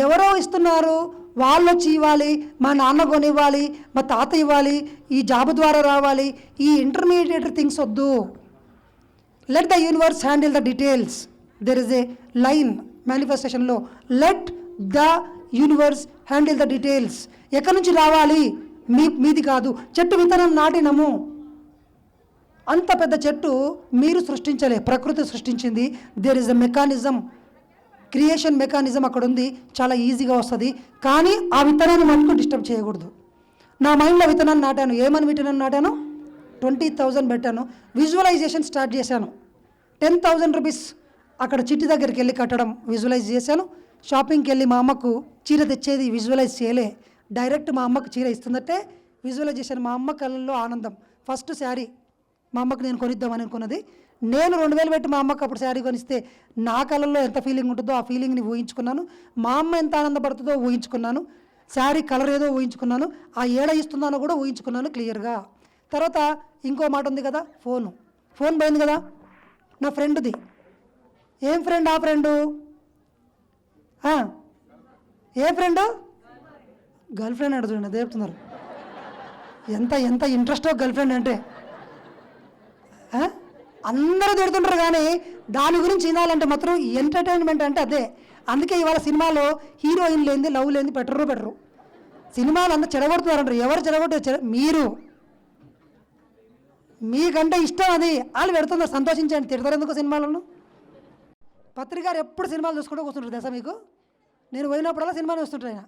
S1: ఎవరో ఇస్తున్నారు, వాళ్ళు వచ్చి ఇవ్వాలి, మా నాన్న కొనివ్వాలి, మా తాత ఇవ్వాలి, ఈ జాబు ద్వారా రావాలి, ఈ ఇంటర్మీడియట్ థింగ్స్ వద్దు. Let the universe handle the details. There is a line మేనిఫెస్టేషన్లో, let the universe handle the details. ఎక్కడి నుంచి రావాలి? మీది కాదు. చెట్టు విత్తనం నాటినము, అంత పెద్ద చెట్టు మీరు సృష్టించలే, ప్రకృతి సృష్టించింది. There is a mechanism, creation mechanism అక్కడ ఉంది, చాలా ఈజీగా వస్తుంది. కానీ ఆ విత్తనాన్ని మటుకు డిస్టర్బ్ చేయకూడదు. నా మైండ్లో విత్తనాన్ని నాటాను. ఏమని విత్తనాన్ని నాటాను? 20,000 పెట్టాను. విజువలైజేషన్ స్టార్ట్ చేశాను. 10,000 రూపీస్ అక్కడ చిట్టి దగ్గరికి వెళ్ళి కట్టడం విజువలైజ్ చేశాను. షాపింగ్కి వెళ్ళి మా అమ్మకు చీర తెచ్చేది విజువలైజ్ చేయలే, డైరెక్ట్ మా అమ్మకు చీర ఇస్తుందంటే విజువలైజేషన్. మా అమ్మ కళ్ళల్లో ఆనందం. ఫస్ట్ శారీ మా అమ్మకు నేను కొనిద్దామని అనుకున్నది. నేను 2,000 పెట్టి మా అమ్మకు అప్పుడు శారీ కొనిస్తే నా కళ్ళల్లో ఎంత ఫీలింగ్ ఉంటుందో ఆ ఫీలింగ్ని ఊహించుకున్నాను. మా అమ్మ ఎంత ఆనందపడుతుందో ఊహించుకున్నాను. శారీ కలర్ ఏదో ఊహించుకున్నాను. ఆ ఏడ ఇస్తున్నానో కూడా ఊహించుకున్నాను క్లియర్గా. తర్వాత ఇంకో మాట ఉంది కదా, ఫోన్ పోయింది కదా నా ఫ్రెండ్ది. ఏం ఫ్రెండ్? ఆ ఫ్రెండు ఏ ఫ్రెండు? గర్ల్ ఫ్రెండ్ అడుగుతుంది. అదే చెప్తున్నారు. ఎంత ఇంట్రెస్టో గర్ల్ ఫ్రెండ్ అంటే. అందరూ తిడుతుంటారు కానీ దాని గురించి వినాలంటే మాత్రం ఎంటర్టైన్మెంట్ అంటే అదే. అందుకే ఇవాళ సినిమాలో హీరోయిన్ లేనిది, లవ్ లేనిది పెట్టరు. సినిమాలు అంతా చెడగొడుతున్నారంటారు. ఎవరు చెడగొట్టారు? మీరు. మీకంటే ఇష్టం అది, వాళ్ళు పెడుతున్నారు, సంతోషించండి. తిడతారు ఎందుకు సినిమాలను? పత్రికారు ఎప్పుడు సినిమాలు చూసుకుంటూ కూర్చుంటారు దశ మీకు. నేను పోయినప్పుడల్లా సినిమాని చూస్తుంటాడు ఆయన,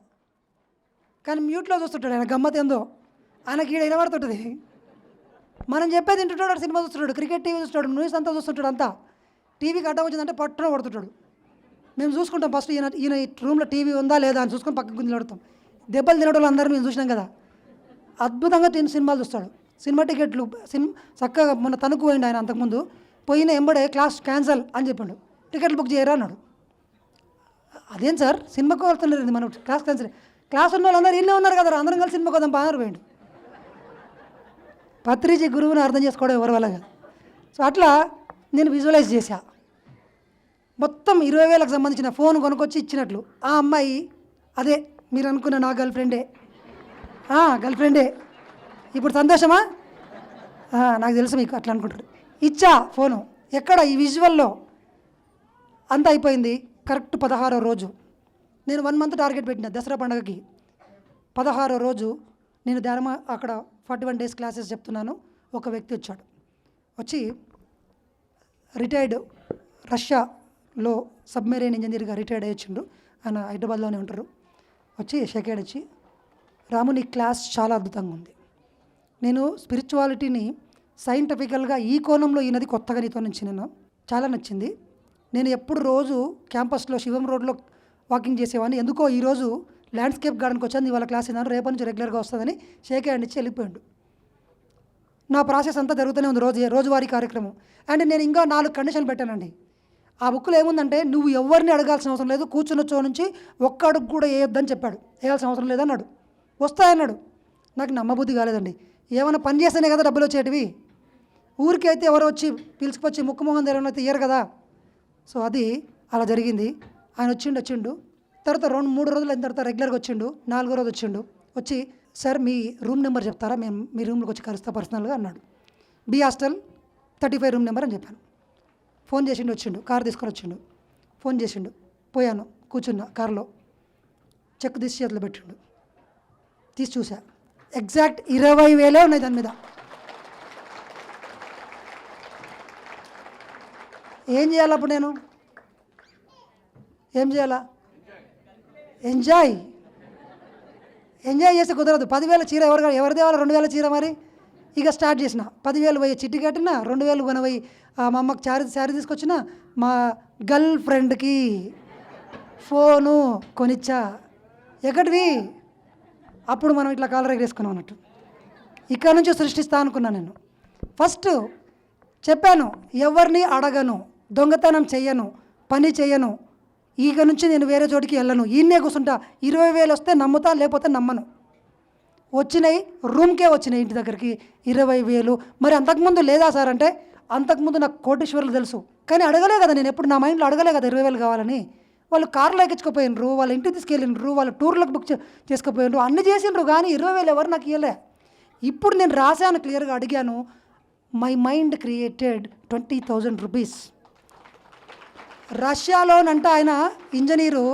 S1: కానీ మ్యూట్లో చూస్తుంటాడు ఆయన. గమ్మత్ ఏందో ఆయనకి ఈడ వినబడుతుంటుంది. మనం చెప్పేది వింటుంటాడు, సినిమా చూస్తుంటాడు, క్రికెట్ టీవీ చూస్తాడు, న్యూస్ అంతా చూస్తుంటాడు. అంతా టీవీకి అడ్డం వచ్చిందంటే పట్టున కొడుతుంటాడు. మేము చూసుకుంటాం ఫస్ట్ ఈయన రూమ్లో టీవీ ఉందా లేదా అని చూసుకొని పక్కకు నిలబడతాం. దెబ్బలు తినడం అందరూ మేము చూసినాం కదా. అద్భుతంగా సినిమాలు చూస్తాడు. సినిమా టికెట్లు చక్కగా మొన్న తణుకు పోయిండు ఆయన అంతకుముందు పోయిన ఎంబడే క్లాస్ క్యాన్సల్ అని చెప్పిండు, టికెట్లు బుక్ చేయరా అన్నాడు. అదేం సార్ సినిమాకు వెళ్తున్నారు మనం క్లాస్ క్యాన్సల్, క్లాస్ ఉన్న వాళ్ళందరూ ఇల్లే ఉన్నారు కదా అందరం కలిసి సినిమాకి వద్దాం బాగా పోయిండు. పత్రిజీ గురువుని అర్థం చేసుకోవడం ఎవరి వల్ల కాదు. సో అట్లా నేను విజువలైజ్ చేశా. మొత్తం 20,000కు సంబంధించిన ఫోన్ కొనుక్కొచ్చి ఇచ్చినట్లు. ఆ అమ్మాయి అదే మీరు అనుకున్న నా గర్ల్ ఫ్రెండే, ఇప్పుడు సంతోషమా? నాకు తెలుసు మీకు అట్లా అనుకుంటారు. ఇచ్చా ఫోను. ఎక్కడ ఈ విజువల్లో అంతా అయిపోయింది. కరెక్ట్ 16వ రోజు నేను 1 మంత్ టార్గెట్ పెట్టిన దసరా పండుగకి. 16వ రోజు నేను ధ్యానం అక్కడ 41 డేస్ క్లాసెస్ చెప్తున్నాను. ఒక వ్యక్తి వచ్చాడు, వచ్చి రిటైర్డ్ రష్యాలో సబ్మెరైన్ ఇంజనీర్గా రిటైర్డ్ అయ్యిండు. ఆయన హైదరాబాద్లోనే ఉంటారు. వచ్చి షేక్ హ్యాండ్ ఇచ్చి, రాము నీ క్లాస్ చాలా అద్భుతంగా ఉంది, నేను స్పిరిచువాలిటీని సైంటిఫికల్గా ఈ కోణంలో ఈయనది కొత్తగా నీతో నుంచి నేను చాలా నచ్చింది. నేను ఎప్పుడు రోజు క్యాంపస్లో శివం రోడ్లో వాకింగ్ చేసేవాడిని, ఎందుకో ఈరోజు ల్యాండ్స్కేప్ గార్డెన్కి వచ్చాను, ఇవాళ క్లాస్ అయినాను, రేపటి నుంచి రెగ్యులర్గా వస్తుందని షేక్ హ్యాండ్ ఇచ్చి వెళ్ళిపోయాడు. నా ప్రాసెస్ అంతా జరుగుతూనే ఉంది రోజువారీ కార్యక్రమం. అండ్ నేను ఇంకా 4 కండిషన్లు పెట్టానండి. ఆ బుక్లో ఏముందంటే నువ్వు ఎవరిని అడగాల్సిన అవసరం లేదు, కూర్చున్న చో నుంచి ఒక్క అడుగు కూడా వేయొద్దని చెప్పాడు. వేయాల్సిన అవసరం లేదన్నాడు. వస్తాయన్నాడు. నాకు నమ్మబుద్ధి కాలేదండి. ఏమైనా పని చేస్తేనే కదా డబ్బులు వచ్చేటివి, ఊరికి అయితే ఎవరో వచ్చి పిలుచుకొచ్చి ముక్కుమొహం తెరవనైతే ఇయ్యరు కదా. సో అది అలా జరిగింది. ఆయన వచ్చిండు. తర్వాత 2-3 రోజులు అయిన తర్వాత రెగ్యులర్గా వచ్చిండు. 4వ రోజు వచ్చి సార్ మీ రూమ్ నెంబర్ చెప్తారా, మేము మీ రూమ్లోకి వచ్చి కలుస్తా పర్సనల్గా అన్నాడు. బి హాస్టల్ 35 రూమ్ నెంబర్ అని చెప్పాను. ఫోన్ చేసిండు, వచ్చిండు, కారు తీసుకొని వచ్చిండు, ఫోన్ చేసిండు, పోయాను, కూర్చున్నా కారులో, చెక్ తీసి చేతిలో పెట్టిండు, తీసి చూసా, ఎగ్జాక్ట్ 20,000 ఉన్నాయి దాని మీద. ఏం చేయాలి అప్పుడు నేను? ఏం చేయాలా? ఎంజాయ్ చేస్తే కుదరదు. 10,000 చీర ఎవరి దేవాలి? 2,000 చీర. మరి ఇక స్టార్ట్ చేసిన 10,000 పోయి చిట్టి కట్టిన, 2,000 కొనపోయి మా అమ్మకి శారీ తీసుకొచ్చిన, మా గర్ల్ ఫ్రెండ్కి ఫోను కొనిచ్చా. ఎక్కడివి? అప్పుడు మనం ఇట్లా కాలర్ ఎగరేసుకున్నాం అన్నట్టు. ఇక్కడ నుంచి సృష్టిస్తా అనుకున్నాను నేను. ఫస్ట్ చెప్పాను, ఎవరిని అడగను, దొంగతనం చెయ్యను, పని చెయ్యను, ఇక నుంచి నేను వేరే చోటికి వెళ్ళను, ఈయనే కూర్చుంటా. 20,000 వస్తే నమ్ముతా, లేకపోతే నమ్మను. వచ్చినాయి, రూమ్కే వచ్చినాయి ఇంటి దగ్గరికి 20,000. మరి అంతకుముందు లేదా సార్ అంటే, అంతకుముందు నాకు కోటీశ్వర్లు తెలుసు, కానీ అడగలే కదా నేను, ఎప్పుడు నా మైండ్లో అడగలే కదా 20,000 కావాలని. వాళ్ళు కార్లో ఎక్కించుకుపోయినరు, వాళ్ళ ఇంటికి తీసుకెళ్ళినరు, వాళ్ళ టూర్లకు బుక్ చేసుకుపోయినరు, అన్నీ చేసిండ్రు, కానీ 20,000 ఎవరు నాకు ఇవ్వలే. ఇప్పుడు నేను రాశాను, క్లియర్గా అడిగాను. My mind created 20,000 rupees. రష్యాలోనంట ఆయన ఇంజనీరు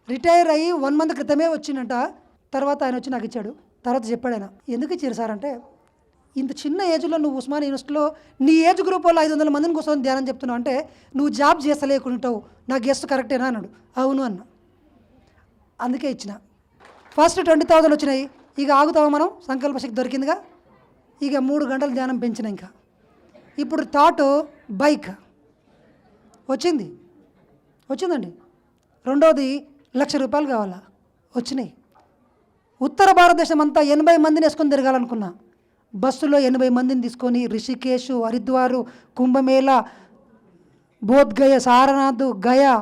S1: రిటైర్ అయ్యి 1 మంత్ క్రితమే వచ్చిందంట. తర్వాత ఆయన వచ్చి నాకు ఇచ్చాడు. తర్వాత చెప్పాడు ఆయన, ఎందుకు ఇచ్చారు సార్ అంటే, ఇంత చిన్న ఏజ్లో నువ్వు ఉస్మానియా యూనివర్సిటీలో నీ ఏజ్ గ్రూప్ వాళ్ళు 500 మందిని కూర్చొని ధ్యానం చెప్తున్నావు అంటే నువ్వు జాబ్ చేస్తలేకుంటావు, నా గెస్ట్ కరెక్టేనా అన్నాడు. అవును అన్న. అందుకే ఇచ్చిన. ఫస్ట్ 20,000 వచ్చినాయి. ఇక ఆగుతావా మనం? సంకల్పశక్తి దొరికిందిగా. ఇక 3 గంటలు ధ్యానం పెంచిన. ఇంకా ఇప్పుడు థాట్ బైక్ వచ్చిందండి. రెండోది ₹1,00,000 కావాలా, వచ్చినాయి. ఉత్తర భారతదేశం అంతా 80 మందిని వేసుకొని తిరగాలనుకున్నా. బస్సులో 80 మందిని తీసుకొని రిషికేశ్, హరిద్వారు, కుంభమేళా, బోధ్గయ, సారనాథ్, గయా,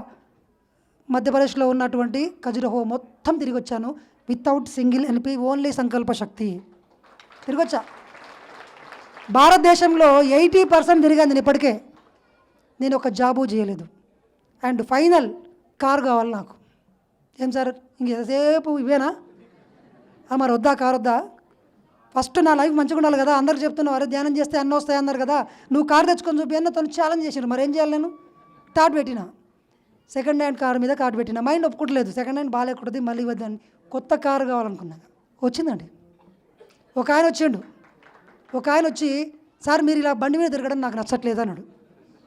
S1: మధ్యప్రదేశ్లో ఉన్నటువంటి ఖజురహో మొత్తం తిరిగి వచ్చాను. వితౌట్ సింగిల్ ఎన్పి, ఓన్లీ సంకల్ప శక్తి తిరిగొచ్చా. భారతదేశంలో 80% తిరిగాను నేను ఇప్పటికే. నేను ఒక జాబు చేయలేదు. అండ్ ఫైనల్ కారు కావాలి నాకు. ఏం సార్ ఇంకెంతసేపు ఇవేనా? మరి వద్దా, కారు వద్దా? ఫస్ట్ నా లైఫ్ మంచిగా ఉండాలి కదా. అందరికి చెప్తున్నావు, అరే ధ్యానం చేస్తే అన్నీ వస్తాయి అన్నారు కదా, నువ్వు కారు తెచ్చుకొని చూపి అన్న తను ఛాలెంజ్ చేసాను. మరి ఏం చేయాలి? నేను థాట్ పెట్టిన, సెకండ్ హ్యాండ్ కారు మీద థాట్ పెట్టిన. మైండ్ ఒప్పుకోవట్లేదు, సెకండ్ హ్యాండ్ బాగాలేకూడదు, మళ్ళీ వద్దని కొత్త కారు కావాలనుకున్నా. వచ్చిందండి. ఒక ఆయన వచ్చి సార్ మీరు ఇలా బండి మీద తిరగడం నాకు నచ్చట్లేదు అన్నాడు.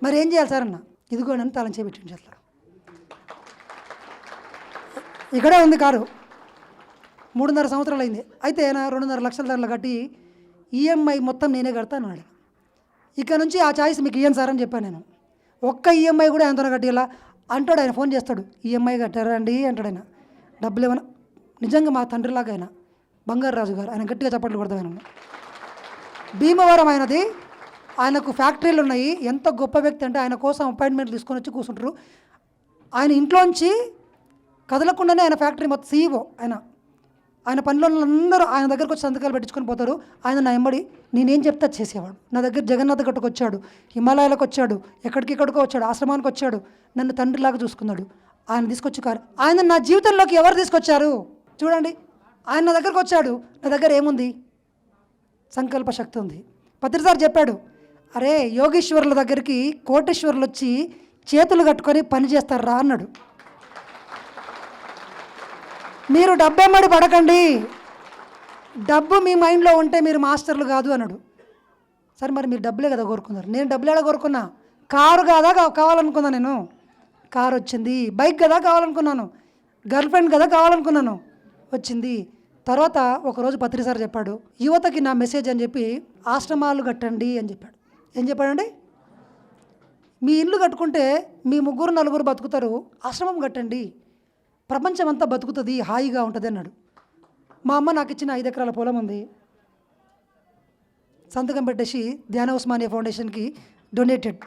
S1: మరి ఏం చేయాలి సార్ అన్న. ఇదిగోండి అని తాళం చేపెట్టింది అట్లా. ఇక్కడే ఉంది కారు. 3.5 సంవత్సరాలు అయింది. అయితే ఆయన 2.5 లక్షల ధరలు కట్టి ఈఎంఐ మొత్తం నేనే కడతాను అన్నాడు. ఇక నుంచి ఆ ఛాయిస్ మీకు ఇయ్యను సార్ అని చెప్పాను నేను. ఒక్క ఈఎంఐ కూడా ఎంతనో కట్టిలా అంటాడు ఆయన. ఫోన్ చేస్తాడు, ఈఎంఐ కట్టారా అండి అంటాడు ఆయన. డబ్బులు ఏమైనా నిజంగా మా తండ్రిలాగా ఆయన బంగారు రాజు గారు, ఆయన గట్టిగా చప్పట్లు కొడతాను. భీమవరం ఆయనది. ఆయనకు ఫ్యాక్టరీలు ఉన్నాయి. ఎంత గొప్ప వ్యక్తి అంటే ఆయన కోసం అపాయింట్మెంట్ తీసుకొని వచ్చి కూర్చుంటారు. ఆయన ఇంట్లోంచి కదలకుండానే ఆయన ఫ్యాక్టరీ మొత్తం సీఈఓ ఆయన పనిలో అందరూ ఆయన దగ్గరకు వచ్చి సంతకాలు పెట్టించుకొని పోతారు. ఆయన నా ఎంబడి నేనేం చెప్తే చేసేవాడు. నా దగ్గర జగన్నాథ్ గట్టుకు వచ్చాడు, హిమాలయాలకు వచ్చాడు, ఎక్కడికో వచ్చాడు, ఆశ్రమానికి వచ్చాడు, నన్ను తండ్రిలాగా చూసుకున్నాడు. ఆయన తీసుకొచ్చి ఆయన నా జీవితంలోకి ఎవరు తీసుకొచ్చారు చూడండి. ఆయన నా దగ్గరకు వచ్చాడు. నా దగ్గర ఏముంది? సంకల్ప శక్తి ఉంది. పత్రిసారి చెప్పాడు, అరే యోగీశ్వరుల దగ్గరికి కోటేశ్వరులు వచ్చి చేతులు కట్టుకొని పని చేస్తారా అన్నాడు. మీరు డబ్బెమ్మడి పడకండి, డబ్బు మీ మైండ్లో ఉంటే మీరు మాస్టర్లు కాదు అన్నాడు. సరే మరి మీరు డబ్బులే కదా కోరుకున్నారు, నేను డబ్బులు ఎలా కోరుకున్నా? కారు కదా కావాలనుకున్నా, నేను కారు వచ్చింది. బైక్ కదా కావాలనుకున్నాను, గర్ల్ ఫ్రెండ్ కదా కావాలనుకున్నాను, వచ్చింది. తర్వాత ఒకరోజు పత్రిసారి చెప్పాడు, యువతకి నా మెసేజ్ అని చెప్పి ఆశ్రమాలు కట్టండి అని చెప్పాడు. ఏం చెప్పాడండి? మీ ఇల్లు కట్టుకుంటే మీ 3-4 బతుకుతారు, ఆశ్రమం కట్టండి, ప్రపంచం అంతా బతుకుతుంది, హాయిగా ఉంటుంది అన్నాడు. మా అమ్మ నాకు ఇచ్చిన 5 ఎకరాల పొలం ఉంది, సంతకం పెట్టేసి ధ్యాన ఉస్మానియా ఫౌండేషన్కి డొనేటెడ్.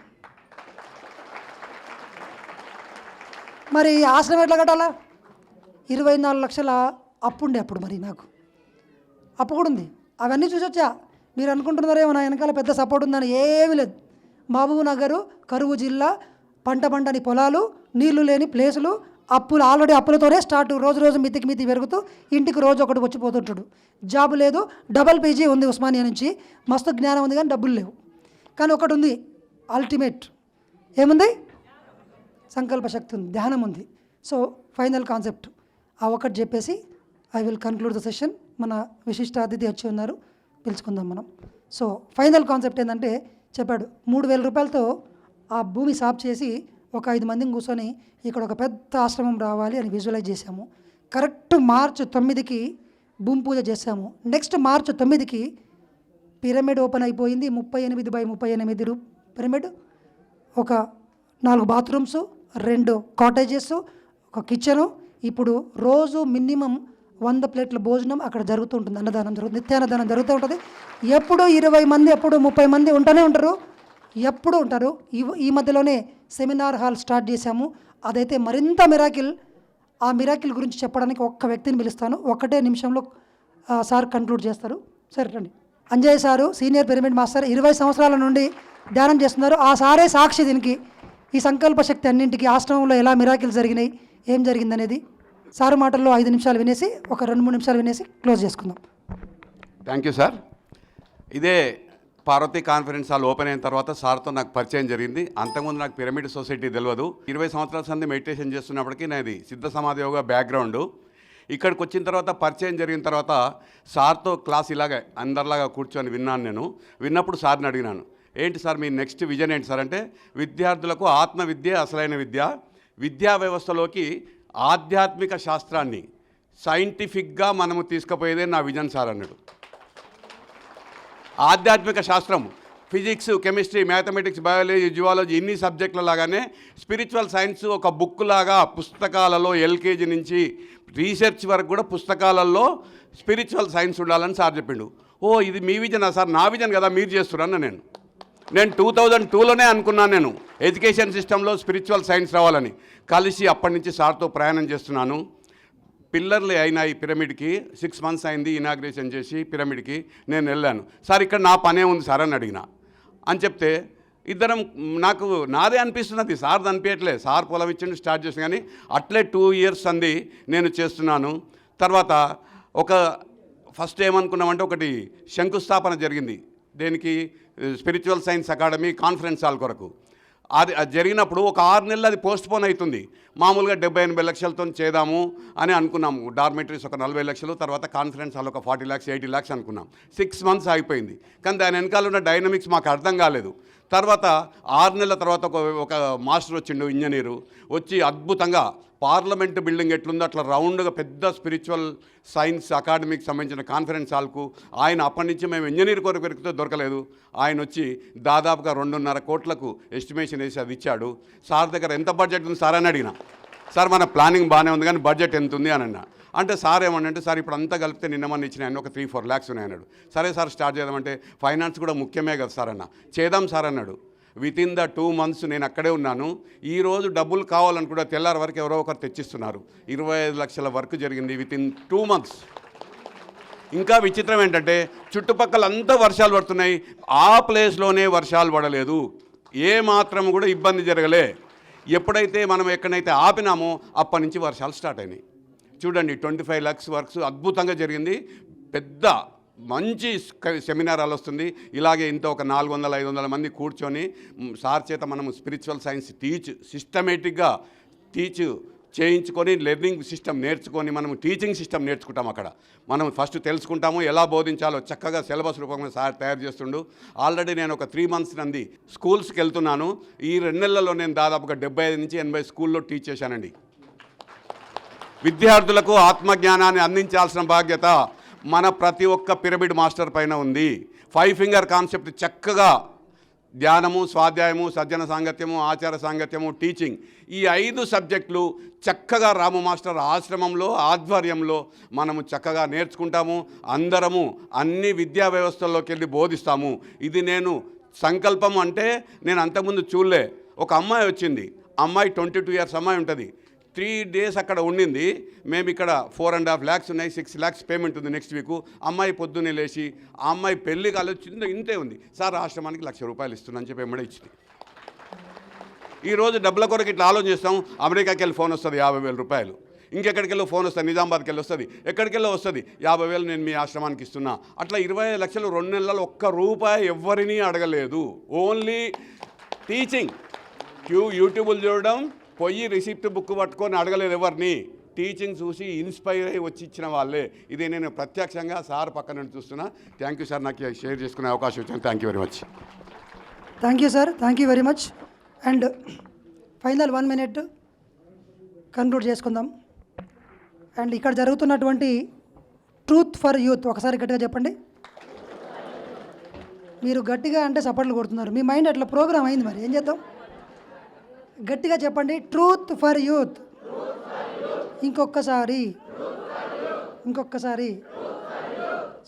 S1: మరి ఆశ్రమం ఎట్లా కట్టాలా? 24 లక్షల అప్పు ఉండే అప్పుడు. మరి నాకు అప్పు కూడా ఉంది. అవన్నీ చూసి వచ్చా. మీరు అనుకుంటున్నారేమో నా వెనకాల పెద్ద సపోర్ట్ ఉందని. ఏమీ లేదు. మహబూబ్ నగరు కరువు జిల్లా, పంటని పొలాలు, నీళ్లు లేని ప్లేసులు, అప్పులు ఆల్రెడీ అప్పులతోనే స్టార్ట్. రోజు మితికి పెరుగుతూ ఇంటికి రోజు ఒకటి వచ్చిపోతుంటాడు. జాబు లేదు, డబల్ పీజీ ఉంది ఉస్మానియా నుంచి, మస్తు జ్ఞానం ఉంది కానీ డబ్బులు లేవు. కానీ ఒకటి ఉంది అల్టిమేట్, ఏముంది? సంకల్ప శక్తి ఉంది, ధ్యానం ఉంది. సో ఫైనల్ కాన్సెప్ట్ ఆ ఒకటి చెప్పేసి I will conclude the session. మన విశిష్ట అతిథి వచ్చి ఉన్నారు, పిలుచుకుందాం మనం. సో ఫైనల్ కాన్సెప్ట్ ఏంటంటే చెప్పాడు, 3,000 రూపాయలతో ఆ భూమి సాఫ్ చేసి ఒక 5 మందిని కూర్చొని ఇక్కడ ఒక పెద్ద ఆశ్రమం రావాలి అని విజువలైజ్ చేశాము. కరెక్ట్ మార్చి 9కి భూమి పూజ చేశాము. నెక్స్ట్ మార్చి 9కి పిరమిడ్ ఓపెన్ అయిపోయింది. 38x38 పిరమిడ్, ఒక 4 బాత్రూమ్స్, 2 కాటేజెస్, ఒక కిచెను. ఇప్పుడు రోజు మినిమం 100 ప్లేట్ల భోజనం అక్కడ జరుగుతూ ఉంటుంది. అన్నదానం జరుగుతుంది, నిత్యాన్నదానం జరుగుతూ ఉంటుంది. ఎప్పుడు 20 మంది, ఎప్పుడు 30 మంది ఉంటూనే ఉంటారు, ఎప్పుడు ఉంటారు. ఈ మధ్యలోనే సెమినార్ హాల్ స్టార్ట్ చేశాము. అదైతే మరింత మిరాకిల్. ఆ మిరాకిల్ గురించి చెప్పడానికి ఒక్క వ్యక్తిని పిలుస్తాను. 1 నిమిషంలో సార్ కన్క్లూడ్ చేస్తారు. సరే రండి. Anjay sir senior pyramid master, 20 సంవత్సరాల నుండి ధ్యానం చేస్తున్నారు. ఆ సారే సాక్షి దీనికి. ఈ సంకల్ప శక్తి అన్నింటికి ఆశ్రమంలో ఎలా మిరాకిల్ జరిగినాయి, ఏం జరిగిందనేది సారు మాటల్లో 5 నిమిషాలు వినేసి, ఒక 2-3 నిమిషాలు వినేసి క్లోజ్ చేసుకుందాం.
S2: Thank you sir. ఇదే పార్వతీ కాన్ఫరెన్స్ హాల్ ఓపెన్ అయిన తర్వాత సార్తో నాకు పరిచయం జరిగింది. అంతకుముందు నాకు పిరమిడ్ సొసైటీ తెలియదు. 20 సంవత్సరాల సంది మెడిటేషన్ చేస్తున్నప్పటికీ నాది సిద్ధ సమాధి యోగా బ్యాక్గ్రౌండ్. ఇక్కడికి వచ్చిన తర్వాత పరిచయం జరిగిన తర్వాత సార్తో క్లాస్ ఇలాగే అందరిలాగా కూర్చొని విన్నాను. నేను విన్నప్పుడు సార్ని అడిగినాను, ఏంటి సార్ మీ నెక్స్ట్ విజన్ ఏంటి సార్ అంటే, విద్యార్థులకు ఆత్మవిద్య అసలైన విద్య, విద్యా వ్యవస్థలోకి ఆధ్యాత్మిక శాస్త్రాన్ని సైంటిఫిక్గా మనము తీసుకుపోయేదే నా విజన్ సార్ అన్నాడు. ఆధ్యాత్మిక శాస్త్రం, physics, chemistry, mathematics, biology, geology ఇన్ని సబ్జెక్టుల లాగానే స్పిరిచువల్ సైన్స్ ఒక బుక్ లాగా పుస్తకాలలో LKG నుంచి రీసెర్చ్ వరకు కూడా పుస్తకాలలో స్పిరిచువల్ సైన్స్ ఉండాలని సార్ చెప్పిండు. ఓ ఇది మీ విజనా సార్? నా విజన్ కదా మీరు చేస్తున్నాను. నేను 2002లోనే అనుకున్నాను నేను ఎడ్యుకేషన్ సిస్టంలో స్పిరిచువల్ సైన్స్ రావాలని. కలిసి అప్పటి నుంచి సార్తో ప్రయాణం చేస్తున్నాను. పిల్లర్లు అయినాయి పిరమిడ్కి. 6 మంత్స్ అయింది ఇనాగ్రేషన్ చేసి పిరమిడ్కి నేను వెళ్ళాను. సార్ ఇక్కడ నా పనే ఉంది సార్ అని అడిగిన. అని చెప్తే ఇద్దరం, నాకు నాదే అనిపిస్తున్నది, సార్ది అనిపించట్లే. సార్ పొలం ఇచ్చిండు స్టార్ట్ చేసిన, కానీ అట్లే 2 ఇయర్స్ అంది నేను చేస్తున్నాను. తర్వాత ఫస్ట్ ఏమనుకున్నామంటే ఒకటి శంకుస్థాపన జరిగింది. దేనికి? Spiritual science academy conference hall కొరకు. అది జరిగినప్పుడు ఒక 6 నెలలు అది పోస్ట్పోన్ అవుతుంది. మామూలుగా 70-80 లక్షలతో చేద్దాము అని అనుకున్నాము. డార్మెటరీస్ ఒక 40 లక్షలు, తర్వాత కాన్ఫరెన్స్ హాల్ ఒక 40 lakhs 80 lakhs అనుకున్నాం. 6 months అయిపోయింది. కానీ దాని వెనకాల ఉన్న డైనమిక్స్ మాకు అర్థం కాలేదు. తర్వాత 6 నెలల తర్వాత ఒక మాస్టర్ వచ్చిండు, ఇంజనీరు వచ్చి అద్భుతంగా పార్లమెంట్ బిల్డింగ్ ఎట్లుందో అట్లా రౌండ్గా పెద్ద స్పిరిచువల్ సైన్స్ అకాడమీకి సంబంధించిన కాన్ఫరెన్స్ హాల్కు ఆయన అప్పటి నుంచి మేము ఇంజనీర్ కొరకు వెతికితే దొరకలేదు. ఆయన వచ్చి దాదాపుగా 2.5 కోట్లకు ఎస్టిమేషన్ వేసి అది ఇచ్చాడు. సార్ దగ్గర ఎంత బడ్జెట్ ఉంది సార్ అని అడిగిన. సార్ మన ప్లానింగ్ బాగానే ఉంది కానీ బడ్జెట్ ఎంత ఉంది అని అన్నా. అంటే సార్ ఏమన్నంటే సార్ ఇప్పుడు అంతా కలిపితే నిన్న మన ఇచ్చినాయని ఒక 3-4 lakhs ఉన్నాయన్నాడు. సరే సార్ స్టార్ట్ చేద్దామంటే ఫైనాన్స్ కూడా ముఖ్యమే కదా సార్ అన్న. చేద్దాం సార్ అన్నాడు. వితిన్ ద 2 months నేను అక్కడే ఉన్నాను. ఈరోజు డబ్బులు కావాలని కూడా తెల్లారి వరకు ఎవరో ఒకరు తెచ్చిస్తున్నారు. 25 లక్షల వర్క్ జరిగింది వితిన్ 2 months. ఇంకా విచిత్రం ఏంటంటే చుట్టుపక్కల అంతా వర్షాలు పడుతున్నాయి, ఆ ప్లేస్లోనే వర్షాలు పడలేదు, ఏ మాత్రం కూడా ఇబ్బంది జరగలే. ఎప్పుడైతే మనం ఎక్కడైతే ఆపినామో అప్పటి నుంచి వర్షాలు స్టార్ట్ అయినాయి. చూడండి 25 lakhs వర్క్స్ అద్భుతంగా జరిగింది. పెద్ద మంచి సెమినార్ హాల్ వస్తుంది. ఇలాగే ఇంత ఒక 400-500 మంది కూర్చొని సార్ చేత మనం స్పిరిచువల్ సైన్స్ సిస్టమేటిక్గా చేయించుకొని లెర్నింగ్ సిస్టమ్ నేర్చుకొని మనం టీచింగ్ సిస్టమ్ నేర్చుకుంటాం. అక్కడ మనం ఫస్ట్ తెలుసుకుంటాము ఎలా బోధించాలో చక్కగా సిలబస్ రూపంగా సార్ తయారు చేస్తుండు. ఆల్రెడీ నేను ఒక 3 months నుండి స్కూల్స్కి వెళ్తున్నాను. ఈ 2 నెలల్లో నేను దాదాపుగా 75 నుంచి 80 స్కూల్లో టీచ్ చేశానండి. విద్యార్థులకు ఆత్మజ్ఞానాన్ని అందించాల్సిన బాధ్యత మన ప్రతి ఒక్క పిరమిడ్ మాస్టర్ పైన ఉంది. 5 finger కాన్సెప్ట్ చక్కగా ధ్యానము, స్వాధ్యాయము, సజ్జన సాంగత్యము, ఆచార సాంగత్యము, టీచింగ్, ఈ 5 సబ్జెక్టులు చక్కగా రాము మాస్టర్ ఆశ్రమంలో ఆధ్వర్యంలో మనము చక్కగా నేర్చుకుంటాము. అందరము అన్ని విద్యా వ్యవస్థల్లోకి వెళ్ళి బోధిస్తాము. ఇది నేను సంకల్పం అంటే నేను అంతకుముందు చూడలే. ఒక అమ్మాయి వచ్చింది, అమ్మాయి 22 years అమ్మాయి ఉంటుంది. 3 days అక్కడ ఉండింది. మేము ఇక్కడ 4.5 lakhs ఉన్నాయి, 6 lakhs పేమెంట్ ఉంది నెక్స్ట్ వీక్. అమ్మాయి పొద్దున్నే లేచి ఆ అమ్మాయి పెళ్ళికి ఆలోచించింది ఇంతే ఉంది. సార్ ఆశ్రమానికి ₹1,00,000 ఇస్తున్నాను చెప్పి ఎమ్మడే ఇచ్చింది. ఈరోజు డబ్బుల కొరకు ఇట్లా ఆలోచిస్తాం. అమెరికాకి వెళ్ళి ఫోన్ వస్తుంది ₹50,000, ఇంకెక్కడికి వెళ్ళి ఫోన్ వస్తుంది, నిజామాబాద్కి వెళ్ళి వస్తుంది, ఎక్కడికి వెళ్ళి వస్తుంది 50,000 నేను మీ ఆశ్రమానికి ఇస్తున్నా. అట్లా 25 లక్షలు 2 నెలల్లో ₹1 ఎవరిని అడగలేదు. Only teaching. యూట్యూబ్లు చూడడం, పోయి రిసిప్ట్ బుక్ పట్టుకొని అడగలేదు ఎవరిని. టీచింగ్ చూసి ఇన్స్పైర్ అయ్యి వచ్చి ఇచ్చిన వాళ్ళే. ఇది నేను ప్రత్యక్షంగా సార్ పక్కన నుండి చూస్తున్నా. థ్యాంక్ యూ సార్, నాకు షేర్ చేసుకునే అవకాశం ఇచ్చాను. Thank you very much.
S1: Thank you sir, thank you very much. And final 1 minute conclude చేసుకుందాం. అండ్ ఇక్కడ జరుగుతున్నటువంటి ట్రూత్ ఫర్ యూత్ ఒకసారి గట్టిగా చెప్పండి. మీరు గట్టిగా అంటే సపోర్ట్లు కొడుతున్నారు. మీ మైండ్ అట్లా ప్రోగ్రామ్ అయింది, మరి ఏం చేద్దాం? గట్టిగా చెప్పండి, ట్రూత్ ఫర్ యూత్. ఇంకొకసారి.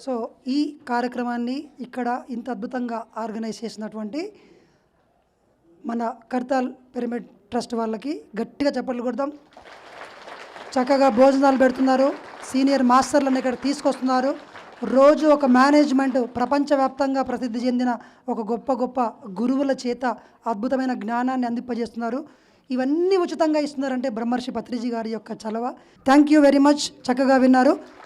S1: సో ఈ కార్యక్రమాన్ని ఇక్కడ ఇంత అద్భుతంగా ఆర్గనైజ్ చేసినటువంటి మన కర్తాల్ పిరమిడ్ ట్రస్ట్ వాళ్ళకి గట్టిగా చప్పట్లు కొడదాం. చక్కగా భోజనాలు పెడుతున్నారు, సీనియర్ మాస్టర్లను ఇక్కడ తీసుకొస్తున్నారు. రోజు ఒక మేనేజ్మెంట్, ప్రపంచవ్యాప్తంగా ప్రసిద్ధి చెందిన ఒక గొప్ప గురువుల చేత అద్భుతమైన జ్ఞానాన్ని అందింపజేస్తున్నారు. ఇవన్నీ ఉచితంగా ఇస్తున్నారంటే బ్రహ్మర్షి పత్రిజీ గారి యొక్క చలవ. Thank you very much. చక్కగా విన్నారు.